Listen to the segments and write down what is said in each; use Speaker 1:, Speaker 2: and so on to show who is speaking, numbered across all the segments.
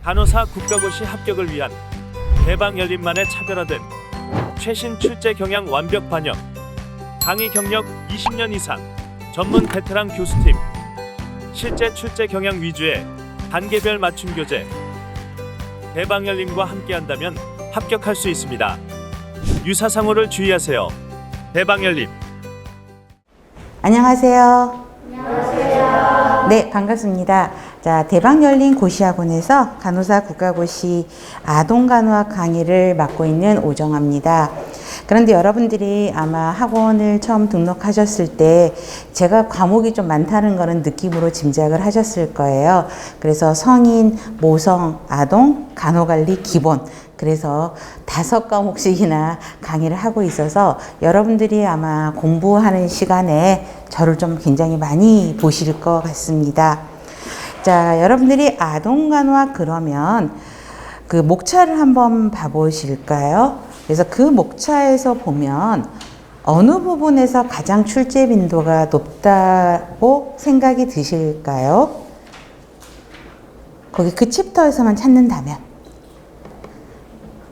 Speaker 1: 간호사 국가고시 합격을 위한 대방열림만의 차별화된 최신 출제 경향 완벽 반영, 강의 경력 20년 이상, 전문 베테랑 교수팀, 실제 출제 경향 위주의 단계별 맞춤 교재. 대방열림과 함께한다면 합격할 수 있습니다. 유사상호를 주의하세요. 대방열림.
Speaker 2: 안녕하세요. 네, 반갑습니다. 자, 대방열린 고시학원에서 간호사 국가고시 아동간호학 강의를 맡고 있는 오정아입니다. 그런데 여러분들이 아마 학원을 처음 등록하셨을 때 제가 과목이 좀 많다는 거는 느낌으로 짐작을 하셨을 거예요. 그래서 성인, 모성, 아동, 간호관리, 기본, 그래서 5과목씩이나 강의를 하고 있어서 여러분들이 아마 공부하는 시간에 저를 좀 굉장히 많이 보실 것 같습니다. 자, 여러분들이 아동간호학 그러면 그 목차를 한번 봐보실까요? 그래서 그 목차에서 보면 어느 부분에서 가장 출제 빈도가 높다고 생각이 드실까요? 거기 그 챕터에서만 찾는다면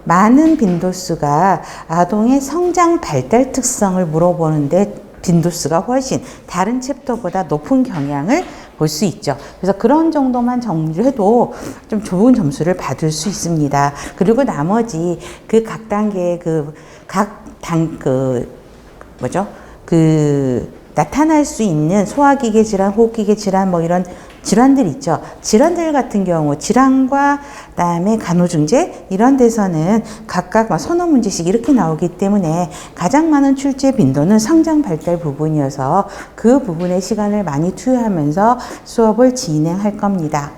Speaker 2: 많은 빈도수가 아동의 성장 발달 특성을 물어보는데 빈도수가 훨씬 다른 챕터보다 높은 경향을 볼 수 있죠. 그래서 그런 정도만 정리해도 좀 좋은 점수를 받을 수 있습니다. 그리고 나머지 그 각 단계의 나타날 수 있는 소화기계 질환, 호흡기계 질환, 뭐 이런 질환들 있죠. 질환들 같은 경우, 질환과 그다음에 간호중재 이런 데서는 각각 선호 문제씩 이렇게 나오기 때문에 가장 많은 출제 빈도는 성장 발달 부분이어서 그 부분에 시간을 많이 투여하면서 수업을 진행할 겁니다.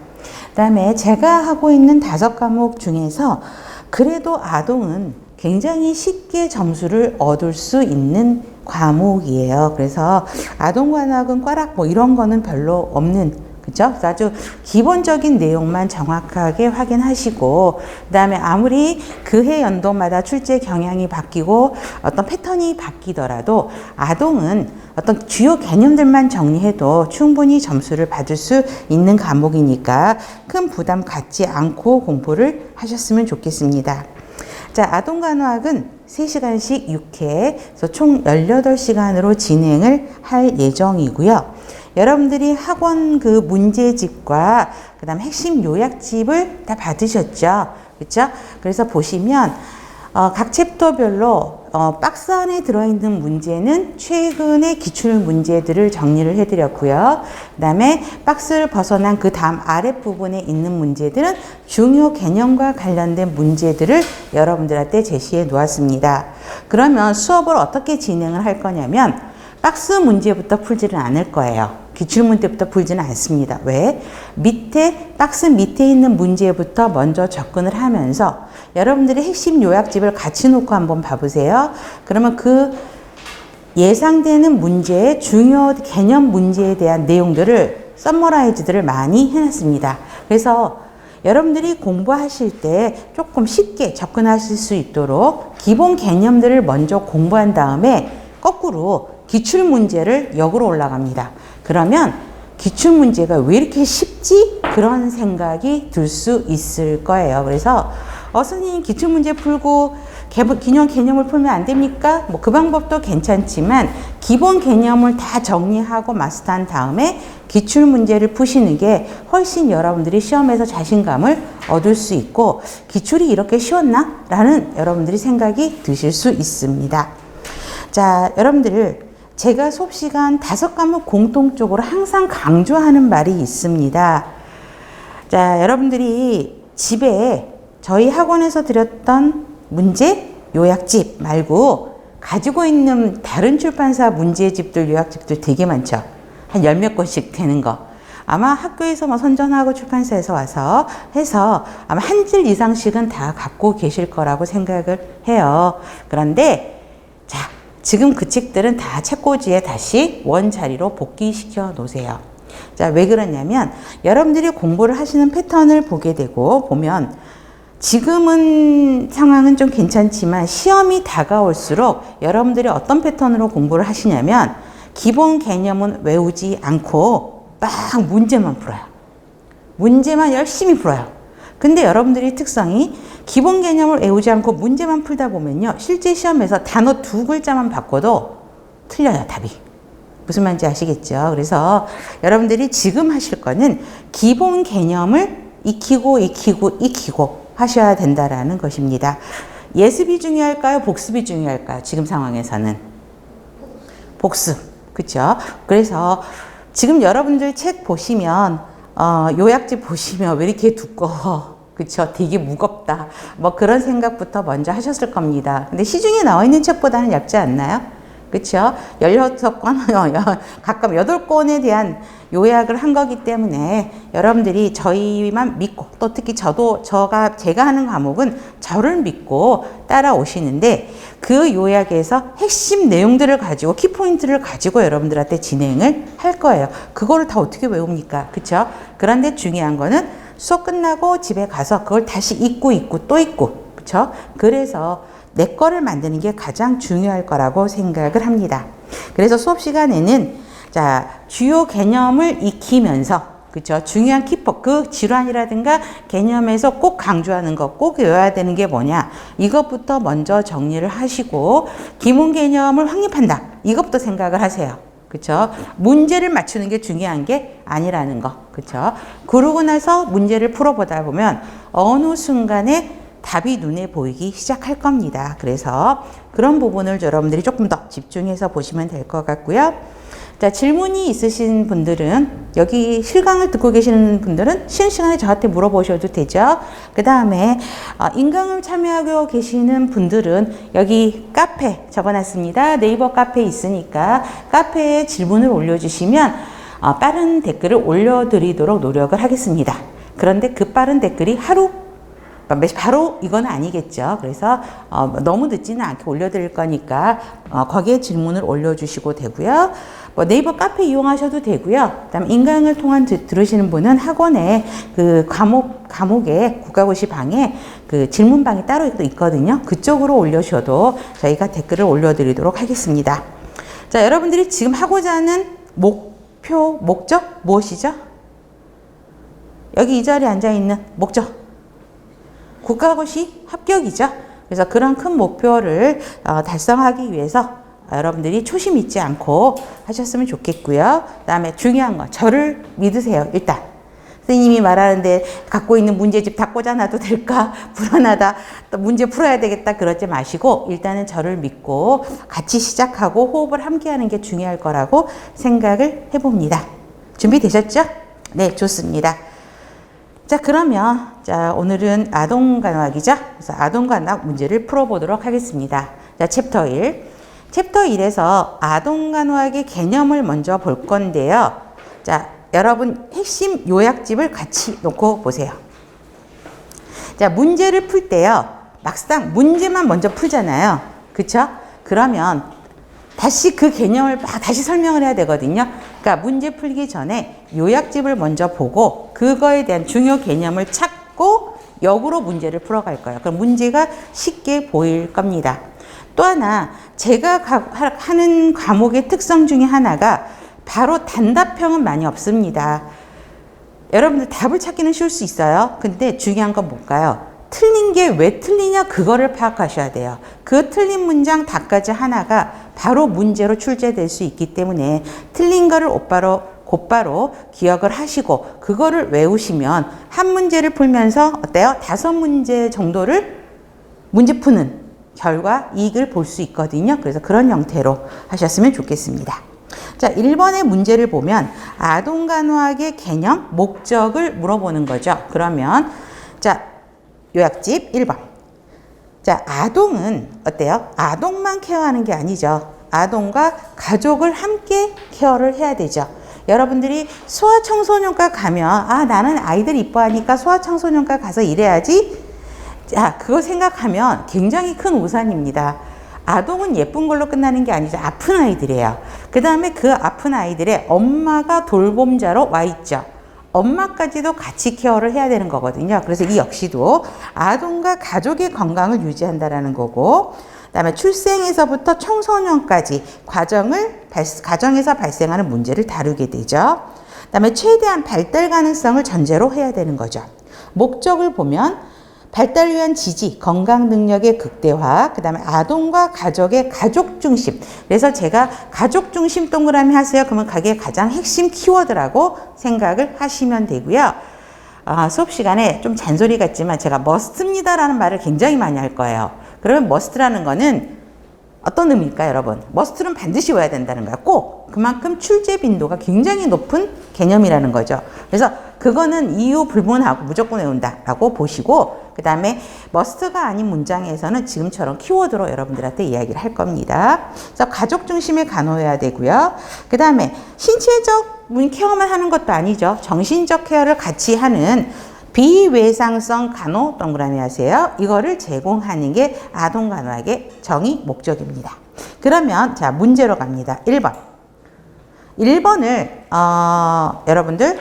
Speaker 2: 그다음에 제가 하고 있는 5과목 중에서 그래도 아동은 굉장히 쉽게 점수를 얻을 수 있는 과목이에요. 그래서 아동간호학은 꽈락 뭐 이런 거는 별로 없는, 그죠? 아주 기본적인 내용만 정확하게 확인하시고, 그 다음에 아무리 그해 연도마다 출제 경향이 바뀌고 어떤 패턴이 바뀌더라도 아동은 어떤 주요 개념들만 정리해도 충분히 점수를 받을 수 있는 과목이니까 큰 부담 갖지 않고 공부를 하셨으면 좋겠습니다. 자, 아동간호학은 3시간씩 6회, 그래서 총 18시간으로 진행을 할 예정이고요. 여러분들이 학원 그 문제집과 그 다음 핵심 요약집을 다 받으셨죠? 그렇죠? 그래서 보시면 각 챕터별로 박스 안에 들어있는 문제는 최근의 기출 문제들을 정리를 해드렸고요. 그 다음에 박스를 벗어난 그 다음 아랫부분에 있는 문제들은 중요 개념과 관련된 문제들을 여러분들한테 제시해 놓았습니다. 그러면 수업을 어떻게 진행을 할 거냐면 박스 문제부터 풀지는 않을 거예요. 기출문제부터 풀지는 않습니다. 왜? 박스 밑에 있는 문제부터 먼저 접근을 하면서 여러분들이 핵심 요약집을 같이 놓고 한번 봐보세요. 그러면 그 예상되는 문제의 중요 개념 문제에 대한 내용들을 서머라이즈들을 많이 해놨습니다. 그래서 여러분들이 공부하실 때 조금 쉽게 접근하실 수 있도록 기본 개념들을 먼저 공부한 다음에 거꾸로 기출 문제를 역으로 올라갑니다. 그러면 기출 문제가 왜 이렇게 쉽지? 그런 생각이 들 수 있을 거예요. 그래서 선생님 기출 문제 풀고 기본 개념을 풀면 안 됩니까? 뭐 그 방법도 괜찮지만 기본 개념을 다 정리하고 마스터한 다음에 기출 문제를 푸시는 게 훨씬 여러분들이 시험에서 자신감을 얻을 수 있고 기출이 이렇게 쉬웠나? 라는 여러분들이 생각이 드실 수 있습니다. 자, 여러분들 제가 수업시간 5과목 공통적으로 항상 강조하는 말이 있습니다. 자, 여러분들이 집에 저희 학원에서 드렸던 문제 요약집 말고 가지고 있는 다른 출판사 문제집들, 요약집들 되게 많죠. 한 10몇 권씩 되는 거. 아마 학교에서 뭐 선전하고 출판사에서 와서 해서 아마 한 질 이상씩은 다 갖고 계실 거라고 생각을 해요. 그런데 자, 지금 그 책들은 다 책꽂이에 다시 원자리로 복귀시켜 놓으세요. 자, 왜 그러냐면 여러분들이 공부를 하시는 패턴을 보게 되고 보면 지금은 상황은 좀 괜찮지만 시험이 다가올수록 여러분들이 어떤 패턴으로 공부를 하시냐면 기본 개념은 외우지 않고 막 문제만 풀어요. 문제만 열심히 풀어요. 근데 여러분들이 특성이 기본 개념을 외우지 않고 문제만 풀다 보면요. 실제 시험에서 단어 2글자만 바꿔도 틀려요, 답이. 무슨 말인지 아시겠죠? 그래서 여러분들이 지금 하실 거는 기본 개념을 익히고 하셔야 된다라는 것입니다. 예습이 중요할까요? 복습이 중요할까요? 지금 상황에서는 복습, 그렇죠? 그래서 지금 여러분들 책 보시면 요약집 보시면 왜 이렇게 두꺼워? 그쵸? 되게 무겁다. 뭐 그런 생각부터 먼저 하셨을 겁니다. 근데 시중에 나와 있는 책보다는 얇지 않나요? 그쵸? 16권, 가끔 8권에 대한 요약을 한 거기 때문에 여러분들이 저희만 믿고, 또 특히 제가 하는 과목은 저를 믿고 따라오시는데 그 요약에서 핵심 내용들을 가지고, 키포인트를 가지고 여러분들한테 진행을 할 거예요. 그거를 다 어떻게 외웁니까? 그쵸? 그런데 중요한 거는 수업 끝나고 집에 가서 그걸 다시 읽고 또 읽고, 그쵸? 그래서 내 거를 만드는 게 가장 중요할 거라고 생각을 합니다. 그래서 수업 시간에는 자, 주요 개념을 익히면서, 그쵸? 중요한 키포, 그 질환이라든가 개념에서 꼭 강조하는 것, 꼭 외워야 되는 게 뭐냐? 이것부터 먼저 정리를 하시고, 기본 개념을 확립한다. 이것부터 생각을 하세요. 그쵸? 문제를 맞추는 게 중요한 게 아니라는 거. 그쵸? 그러고 나서 문제를 풀어보다 보면 어느 순간에 답이 눈에 보이기 시작할 겁니다. 그래서 그런 부분을 여러분들이 조금 더 집중해서 보시면 될 것 같고요. 자, 질문이 있으신 분들은, 여기 실강을 듣고 계시는 분들은 쉬는 시간에 저한테 물어보셔도 되죠. 그 다음에 인강을 참여하고 계시는 분들은 여기 카페 적어놨습니다. 네이버 카페 있으니까 카페에 질문을 올려주시면 빠른 댓글을 올려드리도록 노력을 하겠습니다. 그런데 그 빠른 댓글이 바로 이건 아니겠죠. 그래서 너무 늦지는 않게 올려드릴 거니까 거기에 질문을 올려주시고 되고요. 뭐 네이버 카페 이용하셔도 되고요. 그다음 인강을 통한 들으시는 분은 학원에 그 과목에 국가고시 방에 그 질문방이 따로 있거든요. 그쪽으로 올려주셔도 저희가 댓글을 올려드리도록 하겠습니다. 자, 여러분들이 지금 하고자 하는 목적 무엇이죠? 여기 이 자리에 앉아 있는 목적. 국가고시 합격이죠. 그래서 그런 큰 목표를 달성하기 위해서 여러분들이 초심 잊지 않고 하셨으면 좋겠고요. 그 다음에 중요한 건 저를 믿으세요. 일단 선생님이 말하는데 갖고 있는 문제집 다 꽂아놔도 될까? 불안하다. 또 문제 풀어야 되겠다. 그러지 마시고 일단은 저를 믿고 같이 시작하고 호흡을 함께 하는 게 중요할 거라고 생각을 해봅니다. 준비되셨죠? 네, 좋습니다. 자, 그러면 오늘은 아동간호학이죠. 그래서 아동간호학 문제를 풀어보도록 하겠습니다. 자, 챕터 1. 챕터 1에서 아동간호학의 개념을 먼저 볼 건데요. 자, 여러분 핵심 요약집을 같이 놓고 보세요. 자, 문제를 풀 때요. 막상 문제만 먼저 풀잖아요. 그쵸? 그러면 다시 그 개념을 다시 설명을 해야 되거든요. 그러니까 문제 풀기 전에 요약집을 먼저 보고 그거에 대한 중요 개념을 찾고 역으로 문제를 풀어갈 거예요. 그럼 문제가 쉽게 보일 겁니다. 또 하나, 제가 하는 과목의 특성 중에 하나가 바로 단답형은 많이 없습니다. 여러분들 답을 찾기는 쉬울 수 있어요. 근데 중요한 건 뭘까요? 틀린 게 왜 틀리냐 그거를 파악하셔야 돼요. 그 틀린 문장 답까지 하나가 바로 문제로 출제될 수 있기 때문에 틀린 거를 곧바로 기억을 하시고 그거를 외우시면 한 문제를 풀면서 어때요? 5문제 정도를 문제 푸는 결과 이익을 볼 수 있거든요. 그래서 그런 형태로 하셨으면 좋겠습니다. 자, 1번의 문제를 보면 아동간호학의 개념, 목적을 물어보는 거죠. 그러면 자, 요약집 1번. 자, 아동은 어때요? 아동만 케어하는 게 아니죠. 아동과 가족을 함께 케어를 해야 되죠. 여러분들이 소아청소년과 가면 나는 아이들 이뻐하니까 소아청소년과 가서 일해야지. 자, 그거 생각하면 굉장히 큰 오산입니다. 아동은 예쁜 걸로 끝나는 게 아니죠. 아픈 아이들이에요. 그 다음에 그 아픈 아이들의 엄마가 돌봄자로 와 있죠. 엄마까지도 같이 케어를 해야 되는 거거든요. 그래서 이 역시도 아동과 가족의 건강을 유지한다라는 거고, 그다음에 출생에서부터 청소년까지 가정에서 발생하는 문제를 다루게 되죠. 그다음에 최대한 발달 가능성을 전제로 해야 되는 거죠. 목적을 보면 발달을 위한 지지, 건강 능력의 극대화, 그 다음에 아동과 가족의 가족 중심. 그래서 제가 가족 중심 동그라미 하세요. 그러면 그게 가장 핵심 키워드라고 생각을 하시면 되고요. 수업 시간에 좀 잔소리 같지만 제가 머스트입니다라는 말을 굉장히 많이 할 거예요. 그러면 머스트라는 거는 어떤 의미일까요, 여러분? 머스트는 반드시 외워야 된다는 거야. 꼭 그만큼 출제 빈도가 굉장히 높은 개념이라는 거죠. 그래서 그거는 이유 불문하고 무조건 외운다라고 보시고, 그 다음에 머스트가 아닌 문장에서는 지금처럼 키워드로 여러분들한테 이야기를 할 겁니다. 그래서 가족 중심의 간호해야 되고요. 그 다음에 신체적 케어만 하는 것도 아니죠. 정신적 케어를 같이 하는 비외상성 간호 동그라미 하세요. 이거를 제공하는 게 아동 간호학의 정의 목적입니다. 그러면 자 문제로 갑니다. 1번. 1번을 여러분들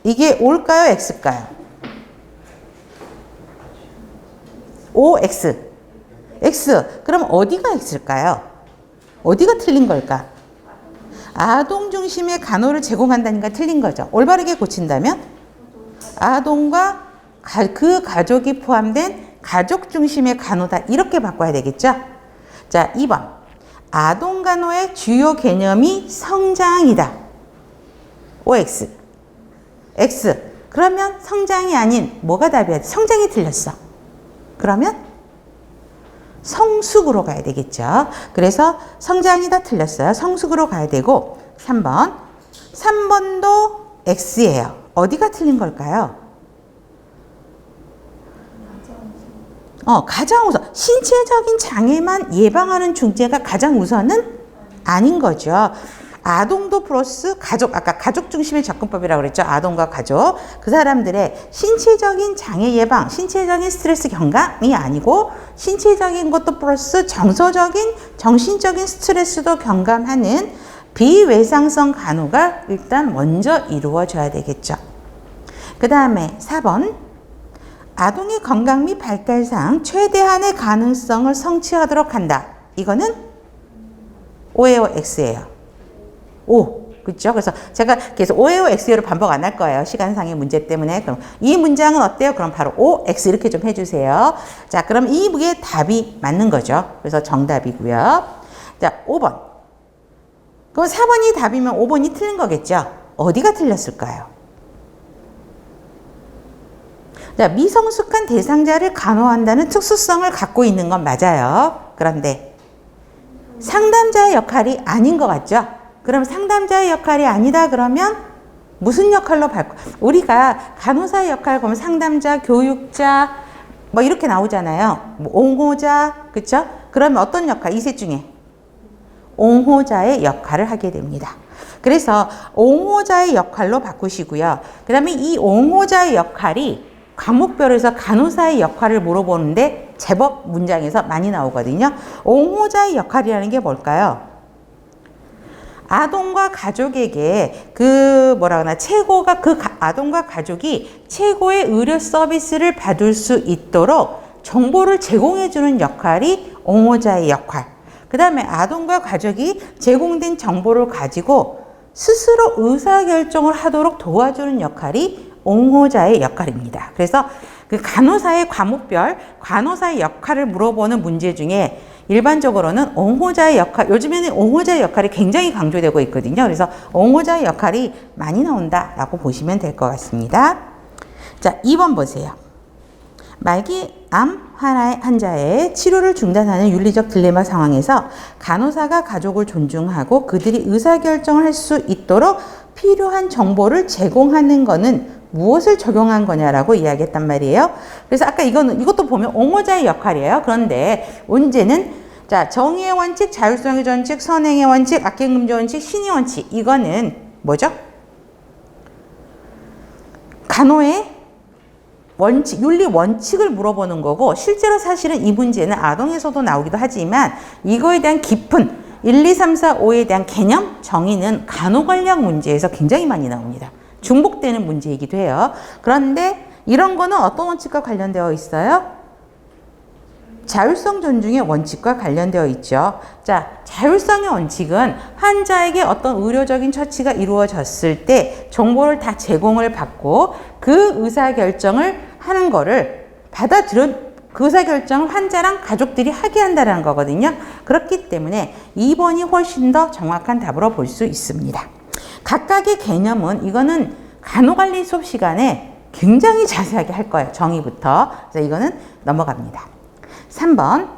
Speaker 2: 이게 O일까요? X일까요? O, X. X. 그럼 어디가 X일까요? 어디가 틀린 걸까? 아동 중심의 간호를 제공한다니까 틀린 거죠. 올바르게 고친다면 아동과 그 가족이 포함된 가족 중심의 간호다. 이렇게 바꿔야 되겠죠? 자, 2번. 아동 간호의 주요 개념이 성장이다. OX. X. 그러면 성장이 아닌 뭐가 답이야? 성장이 틀렸어. 그러면 성숙으로 가야 되겠죠. 그래서 성장이다 틀렸어요. 성숙으로 가야 되고 3번. 3번도 X예요. 어디가 틀린 걸까요? 가장 우선 신체적인 장애만 예방하는 중재가 가장 우선은 아닌 거죠. 아동도 플러스 가족, 아까 가족 중심의 접근법이라고 그랬죠. 아동과 가족. 그 사람들의 신체적인 장애 예방, 신체적인 스트레스 경감이 아니고 신체적인 것도 플러스 정서적인, 정신적인 스트레스도 경감하는 비외상성 간호가 일단 먼저 이루어져야 되겠죠. 그 다음에 4번. 아동의 건강 및 발달상 최대한의 가능성을 성취하도록 한다. 이거는 O예요, X예요? O. 그렇죠? 그래서 제가 계속 O예요, X예요를 반복 안 할 거예요. 시간상의 문제 때문에. 그럼 이 문장은 어때요? 그럼 바로 O, X 이렇게 좀 해주세요. 자, 그럼 이게 답이 맞는 거죠. 그래서 정답이고요. 자, 5번. 그럼 4번이 답이면 5번이 틀린 거겠죠? 어디가 틀렸을까요? 자, 미성숙한 대상자를 간호한다는 특수성을 갖고 있는 건 맞아요. 그런데 상담자의 역할이 아닌 것 같죠? 그럼 상담자의 역할이 아니다 그러면 무슨 역할로 바꿔? 우리가 간호사의 역할 보면 상담자, 교육자 뭐 이렇게 나오잖아요. 뭐 옹호자, 그렇죠? 그러면 어떤 역할? 이 셋 중에 옹호자의 역할을 하게 됩니다. 그래서 옹호자의 역할로 바꾸시고요. 그 다음에 이 옹호자의 역할이 과목별에서 간호사의 역할을 물어보는데 제법 문장에서 많이 나오거든요. 옹호자의 역할이라는 게 뭘까요? 아동과 가족에게 최고가 아동과 가족이 최고의 의료 서비스를 받을 수 있도록 정보를 제공해주는 역할이 옹호자의 역할. 그 다음에 아동과 가족이 제공된 정보를 가지고 스스로 의사결정을 하도록 도와주는 역할이 옹호자의 역할입니다. 그래서 그 간호사의 과목별 간호사의 역할을 물어보는 문제 중에 일반적으로는 옹호자의 역할, 요즘에는 옹호자의 역할이 굉장히 강조되고 있거든요. 그래서 옹호자의 역할이 많이 나온다라고 보시면 될 것 같습니다. 자, 2번 보세요. 말기암 환자의 치료를 중단하는 윤리적 딜레마 상황에서 간호사가 가족을 존중하고 그들이 의사결정을 할 수 있도록 필요한 정보를 제공하는 것은 무엇을 적용한 거냐라고 이야기했단 말이에요. 그래서 아까 이것도 보면 옹호자의 역할이에요. 그런데 문제는 자, 정의의 원칙, 자율성의 원칙, 선행의 원칙, 악행금지 원칙, 신의 원칙. 이거는 뭐죠? 간호의 원칙, 윤리 원칙을 물어보는 거고 실제로 사실은 이 문제는 아동에서도 나오기도 하지만 이거에 대한 깊은 1, 2, 3, 4, 5에 대한 개념, 정의는 간호 관련 문제에서 굉장히 많이 나옵니다. 중복되는 문제이기도 해요. 그런데 이런 거는 어떤 원칙과 관련되어 있어요? 자율성 존중의 원칙과 관련되어 있죠. 자, 자율성의 원칙은 환자에게 어떤 의료적인 처치가 이루어졌을 때 정보를 다 제공을 받고 그 의사결정을 하는 거를 그 의사결정을 환자랑 가족들이 하게 한다는 거거든요. 그렇기 때문에 2번이 훨씬 더 정확한 답으로 볼 수 있습니다. 각각의 개념은 이거는 간호관리 수업 시간에 굉장히 자세하게 할 거예요. 정의부터. 그래서 이거는 넘어갑니다. 3번.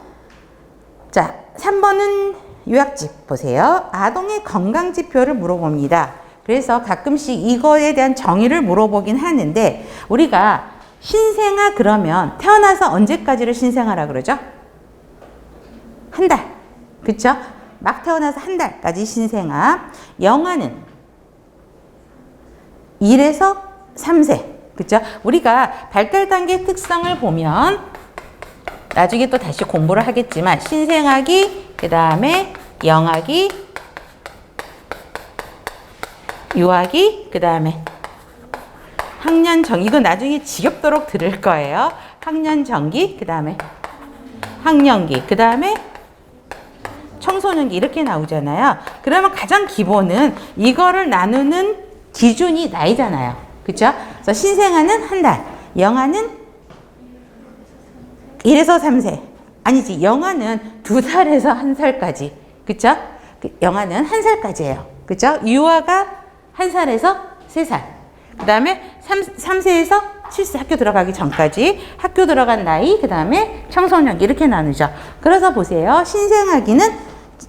Speaker 2: 자, 3번은 요약집 보세요. 아동의 건강지표를 물어봅니다. 그래서 가끔씩 이거에 대한 정의를 물어보긴 하는데 우리가 신생아 그러면 태어나서 언제까지를 신생아라 그러죠? 한 달. 그쵸? 막 태어나서 한 달까지 신생아. 영아는 1에서 3세. 그쵸? 우리가 발달 단계 특성을 보면 나중에 또 다시 공부를 하겠지만 신생아기, 그 다음에 영아기, 유아기, 그 다음에 학년정, 이거 나중에 지겹도록 들을 거예요. 학년정기, 그 다음에 학년기, 그 다음에 청소년기 이렇게 나오잖아요. 그러면 가장 기본은 이거를 나누는 기준이 나이잖아요. 그쵸? 그래서 신생아는 한 달, 영아는 1에서 3세. 아니지, 영아는 2살에서 1살까지. 그쵸? 영아는 1살까지예요. 그쵸? 유아가 1살에서 3살. 그 다음에 3세에서 7세 학교 들어가기 전까지 학교 들어간 나이, 그 다음에 청소년 이렇게 나누죠. 그래서 보세요. 신생아기는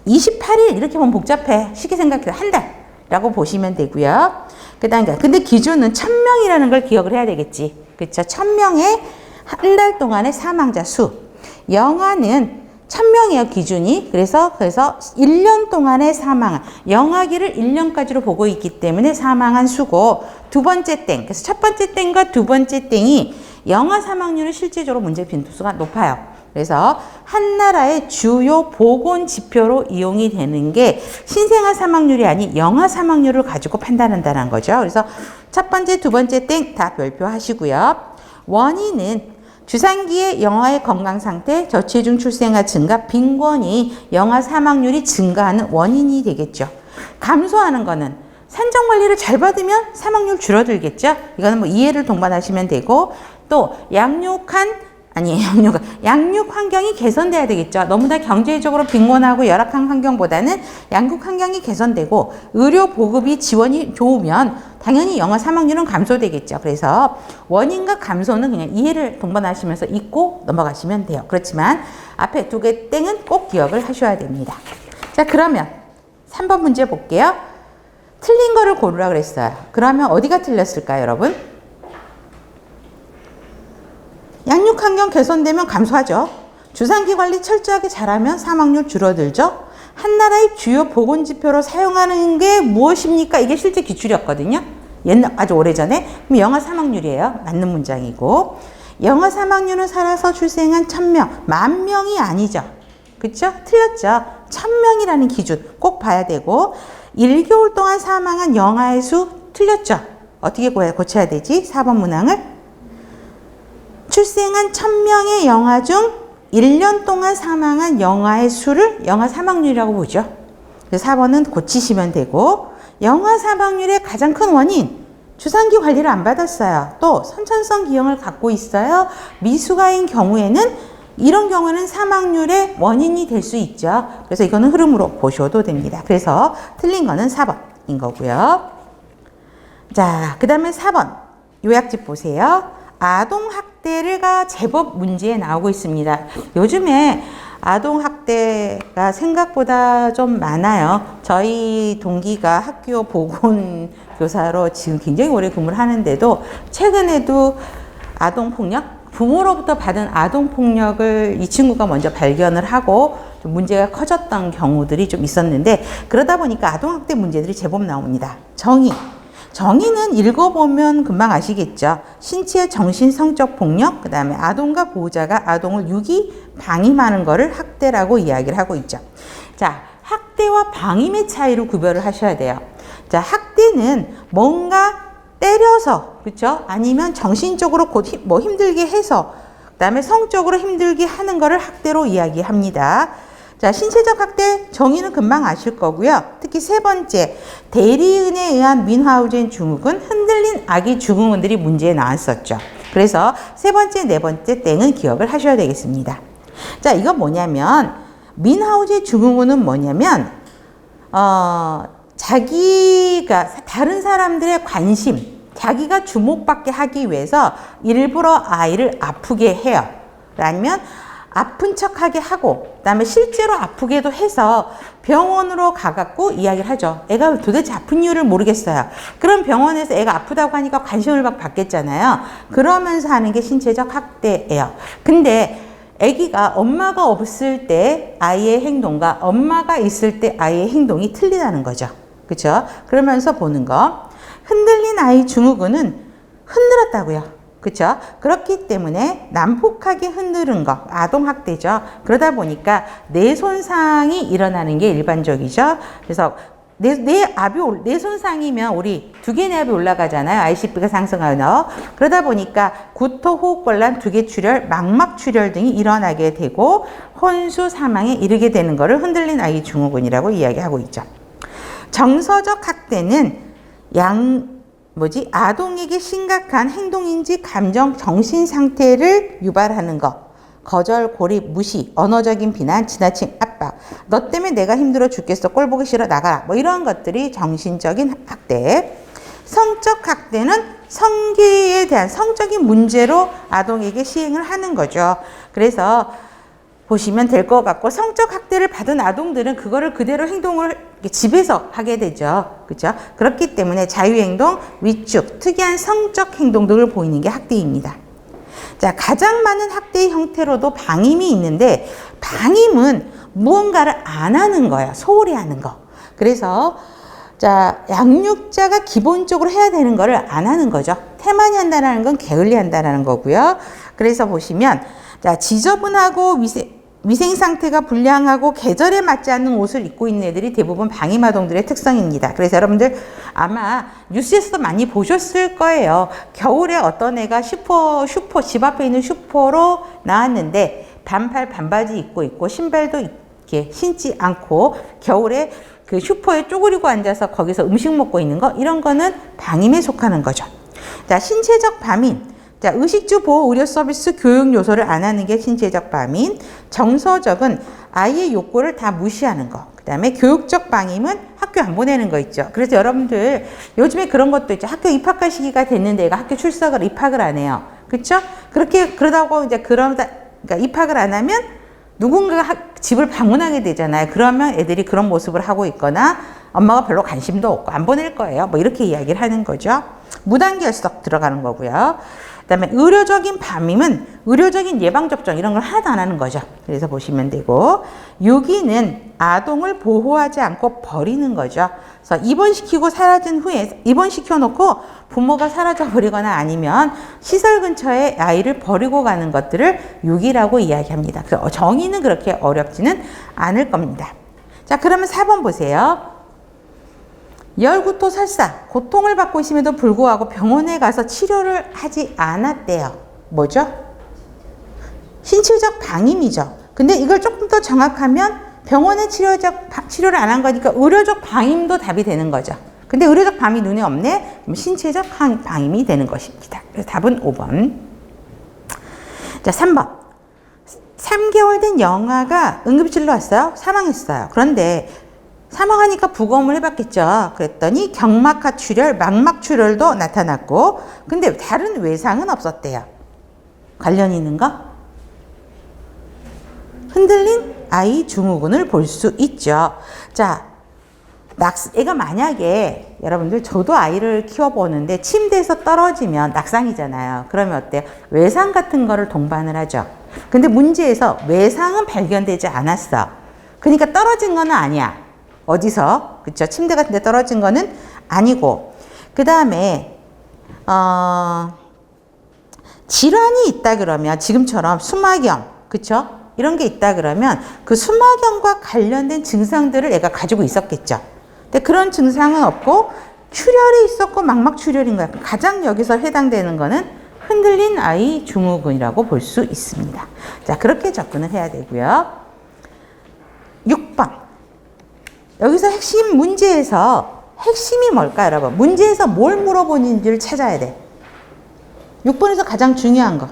Speaker 2: 28일 이렇게 보면 복잡해. 쉽게 생각해서 한 달이라고 보시면 되고요. 그 다음에 근데 기준은 1000명이라는 걸 기억을 해야 되겠지. 그쵸? 1000명의 한 달 동안의 사망자 수. 영아는 1000명이에요, 기준이. 그래서 1년 동안의 사망. 영아기를 1년까지로 보고 있기 때문에 사망한 수고. 두 번째 땡. 그래서 첫 번째 땡과 두 번째 땡이 영아 사망률은 실제적으로 문제 빈도수가 높아요. 그래서 한 나라의 주요 보건 지표로 이용이 되는 게 신생아 사망률이 아닌 영아 사망률을 가지고 판단한다는 거죠. 그래서 첫 번째, 두 번째 땡 다 별표하시고요. 원인은 주산기의 영아의 건강 상태, 저체중 출생아 증가, 빈곤이 영아 사망률이 증가하는 원인이 되겠죠. 감소하는 거는 산정 관리를 잘 받으면 사망률 줄어들겠죠. 이거는 뭐 이해를 동반하시면 되고, 또 양육 환경이 개선돼야 되겠죠. 너무나 경제적으로 빈곤하고 열악한 환경보다는 양육 환경이 개선되고 의료 보급이 지원이 좋으면 당연히 영아 사망률은 감소되겠죠. 그래서 원인과 감소는 그냥 이해를 동반하시면서 잊고 넘어가시면 돼요. 그렇지만 앞에 두 개 땡은 꼭 기억을 하셔야 됩니다. 자, 그러면 3번 문제 볼게요. 틀린 거를 고르라 그랬어요. 그러면 어디가 틀렸을까요, 여러분? 양육 환경 개선되면 감소하죠. 주산기 관리 철저하게 잘하면 사망률 줄어들죠. 한 나라의 주요 보건 지표로 사용하는 게 무엇입니까? 이게 실제 기출이었거든요. 옛날 아주 오래전에. 그럼 영아 사망률이에요. 맞는 문장이고. 영아 사망률은 살아서 출생한 1000명, 10,000명이 아니죠. 그쵸? 틀렸죠. 1000명이라는 기준 꼭 봐야 되고, 1개월 동안 사망한 영아의 수 틀렸죠. 어떻게 고쳐야 되지? 4번 문항을. 출생한 1000명의 영아 중 1년 동안 사망한 영아의 수를 영아 사망률이라고 보죠. 그래서 4번은 고치시면 되고, 영아 사망률의 가장 큰 원인, 주산기 관리를 안 받았어요. 또 선천성 기형을 갖고 있어요. 미숙아인 경우에는 이런 경우는 사망률의 원인이 될 수 있죠. 그래서 이거는 흐름으로 보셔도 됩니다. 그래서 틀린 거는 4번인 거고요. 자, 그 다음에 4번 요약집 보세요. 아동학대가 제법 문제에 나오고 있습니다. 요즘에 아동학대가 생각보다 좀 많아요. 저희 동기가 학교 보건교사로 지금 굉장히 오래 근무를 하는데도 최근에도 아동폭력, 부모로부터 받은 아동폭력을 이 친구가 먼저 발견을 하고 좀 문제가 커졌던 경우들이 좀 있었는데, 그러다 보니까 아동학대 문제들이 제법 나옵니다. 정의는 읽어보면 금방 아시겠죠. 신체, 정신, 성적 폭력, 그 다음에 아동과 보호자가 아동을 유기, 방임하는 거를 학대라고 이야기를 하고 있죠. 자, 학대와 방임의 차이를 구별을 하셔야 돼요. 자, 학대는 뭔가 때려서, 그렇죠? 아니면 정신적으로 힘들게 해서 그다음에 성적으로 힘들게 하는 거를 학대로 이야기합니다. 자, 신체적 학대 정의는 금방 아실 거고요. 특히 세 번째, 대리인에 의한 뮌하우젠 증후군, 흔들린 아기 증후군들이 문제에 나왔었죠. 그래서 세 번째, 네 번째 땡은 기억을 하셔야 되겠습니다. 자, 이건 뭐냐면 뮌하우젠 증후군은 뭐냐면 자기가 다른 사람들의 관심, 자기가 주목받게 하기 위해서 일부러 아이를 아프게 해요. 아니면 아픈 척하게 하고, 그다음에 실제로 아프게도 해서 병원으로 가갖고 이야기를 하죠. 애가 도대체 아픈 이유를 모르겠어요. 그럼 병원에서 애가 아프다고 하니까 관심을 막 받겠잖아요. 그러면서 하는 게 신체적 학대예요. 근데 아기가 엄마가 없을 때 아이의 행동과 엄마가 있을 때 아이의 행동이 틀리다는 거죠. 그렇죠? 그러면서 보는 거. 흔들린 아이 증후군은 흔들었다고요. 그렇죠? 그렇기 때문에 난폭하게 흔드는 거, 아동학대죠. 그러다 보니까 뇌 손상이 일어나는 게 일반적이죠. 그래서 뇌 손상이면 우리 두 개 뇌압이 올라가잖아요. ICP가 상승하여. 그러다 보니까 구토, 호흡곤란, 두개 출혈, 망막 출혈 등이 일어나게 되고 혼수 사망에 이르게 되는 것을 흔들린 아이 증후군이라고 이야기하고 있죠. 정서적 학대는 아동에게 심각한 행동인지 감정, 정신 상태를 유발하는 것. 거절, 고립, 무시, 언어적인 비난, 지나친 압박. 너 때문에 내가 힘들어 죽겠어. 꼴 보기 싫어. 나가라. 뭐 이런 것들이 정신적인 학대. 성적 학대는 성기에 대한 성적인 문제로 아동에게 시행을 하는 거죠. 그래서 보시면 될 것 같고, 성적 학대를 받은 아동들은 그거를 그대로 행동을 집에서 하게 되죠. 그렇죠? 그렇기 때문에 자유행동, 위축, 특이한 성적 행동들을 보이는 게 학대입니다. 자, 가장 많은 학대의 형태로도 방임이 있는데, 방임은 무언가를 안 하는 거야. 소홀히 하는 거. 그래서 자, 양육자가 기본적으로 해야 되는 거를 안 하는 거죠. 태만히 한다는 건 게을리 한다는 거고요. 그래서 보시면 자, 지저분하고 위생 상태가 불량하고 계절에 맞지 않는 옷을 입고 있는 애들이 대부분 방임 아동들의 특성입니다. 그래서 여러분들 아마 뉴스에서도 많이 보셨을 거예요. 겨울에 어떤 애가 슈퍼 집 앞에 있는 슈퍼로 나왔는데 반팔 반바지 입고 있고 신발도 이렇게 신지 않고 겨울에 그 슈퍼에 쪼그리고 앉아서 거기서 음식 먹고 있는 거, 이런 거는 방임에 속하는 거죠. 자, 신체적 방임. 자, 의식주 보호 의료 서비스 교육 요소를 안 하는 게 신체적 방임. 정서적은 아이의 욕구를 다 무시하는 거. 그 다음에 교육적 방임은 학교 안 보내는 거 있죠. 그래서 여러분들 요즘에 그런 것도 있죠. 학교 입학할 시기가 됐는데 애가 학교 출석을 입학을 안 해요. 그렇죠? 그러다고 이제 그러니까 입학을 안 하면 누군가가 집을 방문하게 되잖아요. 그러면 애들이 그런 모습을 하고 있거나 엄마가 별로 관심도 없고 안 보낼 거예요. 뭐 이렇게 이야기를 하는 거죠. 무단결석 들어가는 거고요. 그다음에 의료적인 방임은 의료적인 예방접종 이런 걸 하나도 안 하는 거죠. 그래서 보시면 되고, 유기는 아동을 보호하지 않고 버리는 거죠. 그래서 입원시키고 사라진 후에 입원시켜놓고 부모가 사라져버리거나 아니면 시설 근처에 아이를 버리고 가는 것들을 유기라고 이야기합니다. 그래서 정의는 그렇게 어렵지는 않을 겁니다. 자, 그러면 4번 보세요. 열구토 설사, 고통을 받고 있음에도 불구하고 병원에 가서 치료를 하지 않았대요. 뭐죠? 신체적 방임이죠. 근데 이걸 조금 더 정확하면 병원에 치료를 안 한 거니까 의료적 방임도 답이 되는 거죠. 근데 의료적 방임이 눈에 없네? 그럼 신체적 방임이 되는 것입니다. 그래서 답은 5번. 자, 3번. 3개월 된 영아가 응급실로 왔어요. 사망했어요. 그런데 사망하니까 부검을 해봤겠죠. 그랬더니 경막하 출혈, 망막 출혈도 나타났고, 근데 다른 외상은 없었대요. 관련 있는 거? 흔들린 아이 증후군을 볼 수 있죠. 자, 애가 만약에 여러분들 저도 아이를 키워보는데 침대에서 떨어지면 낙상이잖아요. 그러면 어때요? 외상 같은 거를 동반을 하죠. 근데 문제에서 외상은 발견되지 않았어. 그러니까 떨어진 거는 아니야. 어디서? 그쵸? 침대 같은 데 떨어진 거는 아니고. 그 다음에, 질환이 있다 그러면, 지금처럼 수막염, 그쵸? 이런 게 있다 그러면 그 수막염과 관련된 증상들을 애가 가지고 있었겠죠. 근데 그런 증상은 없고, 출혈이 있었고, 망막 출혈인 거야. 가장 여기서 해당되는 거는 흔들린 아이 증후군이라고 볼 수 있습니다. 자, 그렇게 접근을 해야 되고요. 6번. 여기서 핵심 문제에서 핵심이 뭘까요, 여러분? 문제에서 뭘 물어보는지를 찾아야 돼. 6번에서 가장 중요한 거.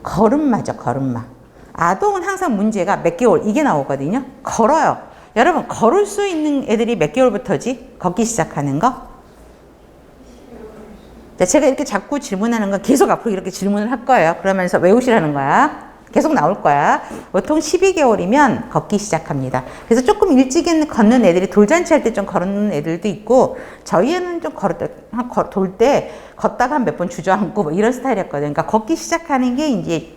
Speaker 2: 걸음마죠, 걸음마. 아동은 항상 문제가 몇 개월, 이게 나오거든요. 걸어요. 여러분, 걸을 수 있는 애들이 몇 개월부터지? 걷기 시작하는 거? 자, 제가 이렇게 자꾸 질문하는 건 계속 앞으로 이렇게 질문을 할 거예요. 그러면서 외우시라는 거야. 계속 나올 거야. 보통 12개월이면 걷기 시작합니다. 그래서 조금 일찍 걷는 애들이 돌잔치 할 때 좀 걷는 애들도 있고, 저희 애는 좀 돌 때 걷다가 몇 번 주저앉고 뭐 이런 스타일이었거든요. 그러니까 걷기 시작하는 게 이제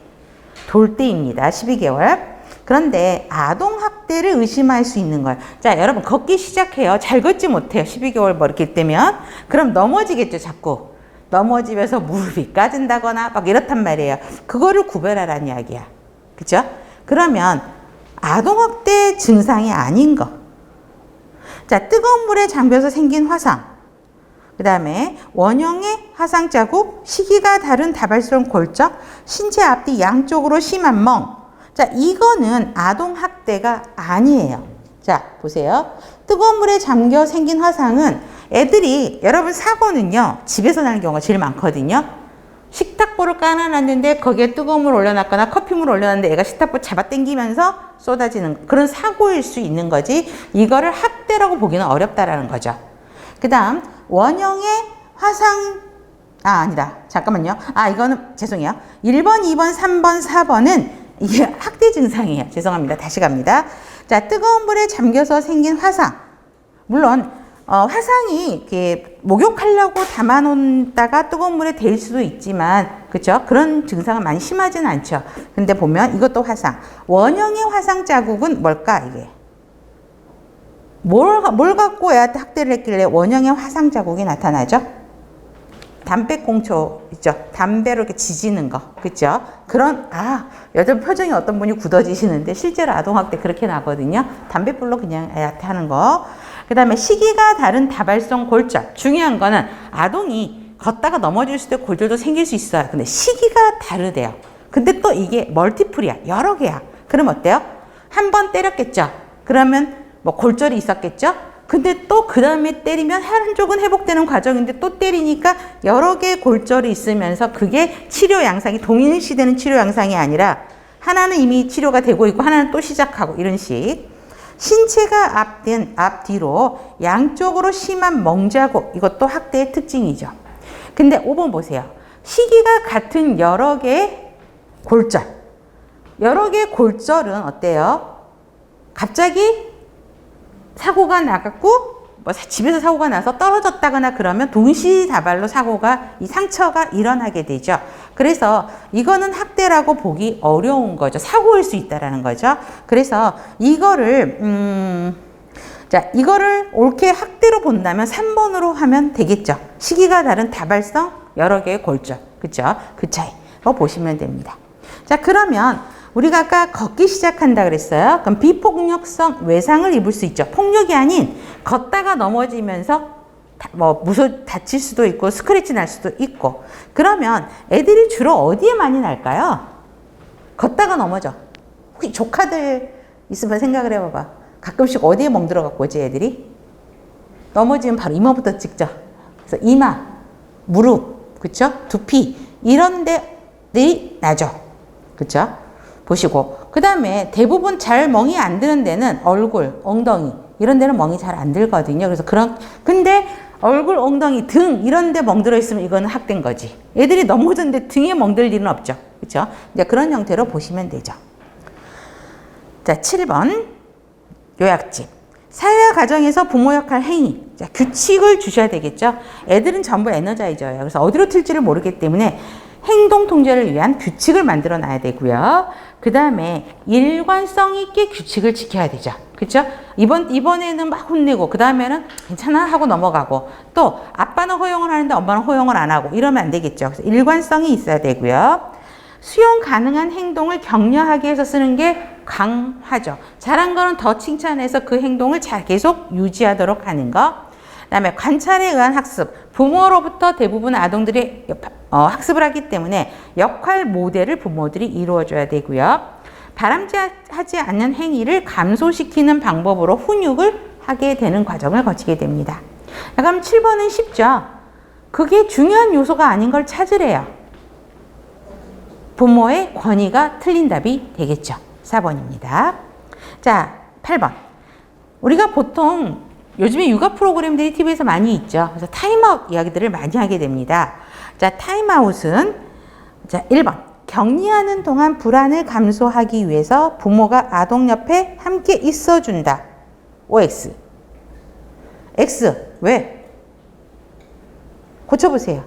Speaker 2: 돌 때입니다. 12개월. 그런데 아동학대를 의심할 수 있는 거예요. 자, 여러분, 걷기 시작해요. 잘 걷지 못해요. 12개월 뭐 이렇게 되면. 그럼 넘어지겠죠, 자꾸. 넘어지면서 무릎이 까진다거나 막 이렇단 말이에요. 그거를 구별하라는 이야기야. 그죠? 그러면 아동학대 증상이 아닌 거. 자, 뜨거운 물에 잠겨서 생긴 화상. 그 다음에 원형의 화상 자국, 시기가 다른 다발성 골적, 신체 앞뒤 양쪽으로 심한 멍. 자, 이거는 아동학대가 아니에요. 자, 보세요. 뜨거운 물에 잠겨 생긴 화상은 애들이, 여러분, 사고는요, 집에서 나는 경우가 제일 많거든요. 식탁보를 깔아놨는데 거기에 뜨거운 물 올려놨거나 커피물 올려놨는데 애가 식탁보 잡아당기면서 쏟아지는 그런 사고일 수 있는 거지, 이거를 학대라고 보기는 어렵다라는 거죠. 그 다음, 원형의 화상, 아니다. 잠깐만요. 이거는, 죄송해요. 1번, 2번, 3번, 4번은 이게 학대 증상이에요. 죄송합니다. 다시 갑니다. 자, 뜨거운 물에 잠겨서 생긴 화상. 물론, 화상이 이렇게 목욕하려고 담아놓다가 뜨거운 물에 데일 수도 있지만, 그쵸? 그런 증상은 많이 심하지는 않죠. 근데 보면 이것도 화상. 원형의 화상 자국은 뭘까, 이게? 뭘 갖고 애한테 학대를 했길래 원형의 화상 자국이 나타나죠? 담배꽁초 있죠? 담배로 이렇게 지지는 거. 그죠? 그런, 여자 표정이 어떤 분이 굳어지시는데 실제로 아동학대 그렇게 나거든요. 담배불로 그냥 애한테 하는 거. 그 다음에 시기가 다른 다발성 골절. 중요한 거는 아동이 걷다가 넘어질 때 골절도 생길 수 있어요. 근데 시기가 다르대요. 근데 또 이게 멀티플이야. 여러 개야. 그럼 어때요? 한 번 때렸겠죠? 그러면 뭐 골절이 있었겠죠? 근데 또 그 다음에 때리면 한쪽은 회복되는 과정인데 또 때리니까 여러 개의 골절이 있으면서 그게 치료 양상이 동일시되는 치료 양상이 아니라 하나는 이미 치료가 되고 있고 하나는 또 시작하고 이런 식. 신체가 앞뒤로 양쪽으로 심한 멍자국, 이것도 학대의 특징이죠. 근데 5번 보세요. 시기가 같은 여러 개의 골절. 여러 개의 골절은 어때요? 갑자기 사고가 나갖고 뭐 집에서 사고가 나서 떨어졌다거나 그러면 동시다발로 이 상처가 일어나게 되죠. 그래서 이거는 학대라고 보기 어려운 거죠. 사고일 수 있다라는 거죠. 그래서 이거를 이거를 옳게 학대로 본다면 3번으로 하면 되겠죠. 시기가 다른 다발성 여러 개의 골절. 그죠? 그 차이로 보시면 됩니다. 자, 그러면 우리가 아까 걷기 시작한다 그랬어요. 그럼 비폭력성 외상을 입을 수 있죠. 폭력이 아닌 걷다가 넘어지면서 다칠 수도 있고 스크래치 날 수도 있고. 그러면 애들이 주로 어디에 많이 날까요? 걷다가 넘어져. 혹시 조카들 있으면 생각을 해봐봐. 가끔씩 어디에 멍들어갖고 오지 애들이? 넘어지면 바로 이마부터 찍죠. 그래서 이마, 무릎, 그쵸? 두피 이런 데들이 나죠. 그쵸? 보시고, 그 다음에 대부분 잘 멍이 안 드는 데는 얼굴, 엉덩이 이런 데는 멍이 잘 안 들거든요. 그래서 근데 얼굴, 엉덩이, 등 이런 데 멍들어 있으면 이거는 학대인 거지. 애들이 넘어졌는데 등에 멍들 일은 없죠. 그렇죠? 이제 그런 형태로 보시면 되죠. 자, 7번 요약집. 사회와 가정에서 부모 역할 행위. 자, 규칙을 주셔야 되겠죠. 애들은 전부 에너자이저예요. 그래서 어디로 튈지를 모르기 때문에 행동 통제를 위한 규칙을 만들어 놔야 되고요. 그 다음에 일관성 있게 규칙을 지켜야 되죠. 그렇죠? 이번에는 막 혼내고 그 다음에는 괜찮아 하고 넘어가고 또 아빠는 허용을 하는데 엄마는 허용을 안 하고 이러면 안 되겠죠. 그래서 일관성이 있어야 되고요. 수용 가능한 행동을 격려하기 위해서 쓰는 게 강화죠. 잘한 거는 더 칭찬해서 그 행동을 잘 계속 유지하도록 하는 거. 그다음에 관찰에 의한 학습. 부모로부터 대부분 아동들이 학습을 하기 때문에 역할 모델을 부모들이 이루어줘야 되고요. 바람직하지 않는 행위를 감소시키는 방법으로 훈육을 하게 되는 과정을 거치게 됩니다. 그럼 7번은 쉽죠. 그게 중요한 요소가 아닌 걸 찾으래요. 부모의 권위가 틀린 답이 되겠죠. 4번입니다. 자, 8번. 우리가 보통 요즘에 육아 프로그램들이 TV에서 많이 있죠. 그래서 타임아웃 이야기들을 많이 하게 됩니다. 자, 타임아웃은 자, 1번. 격리하는 동안 불안을 감소하기 위해서 부모가 아동 옆에 함께 있어준다. OX. X. 왜? 고쳐보세요.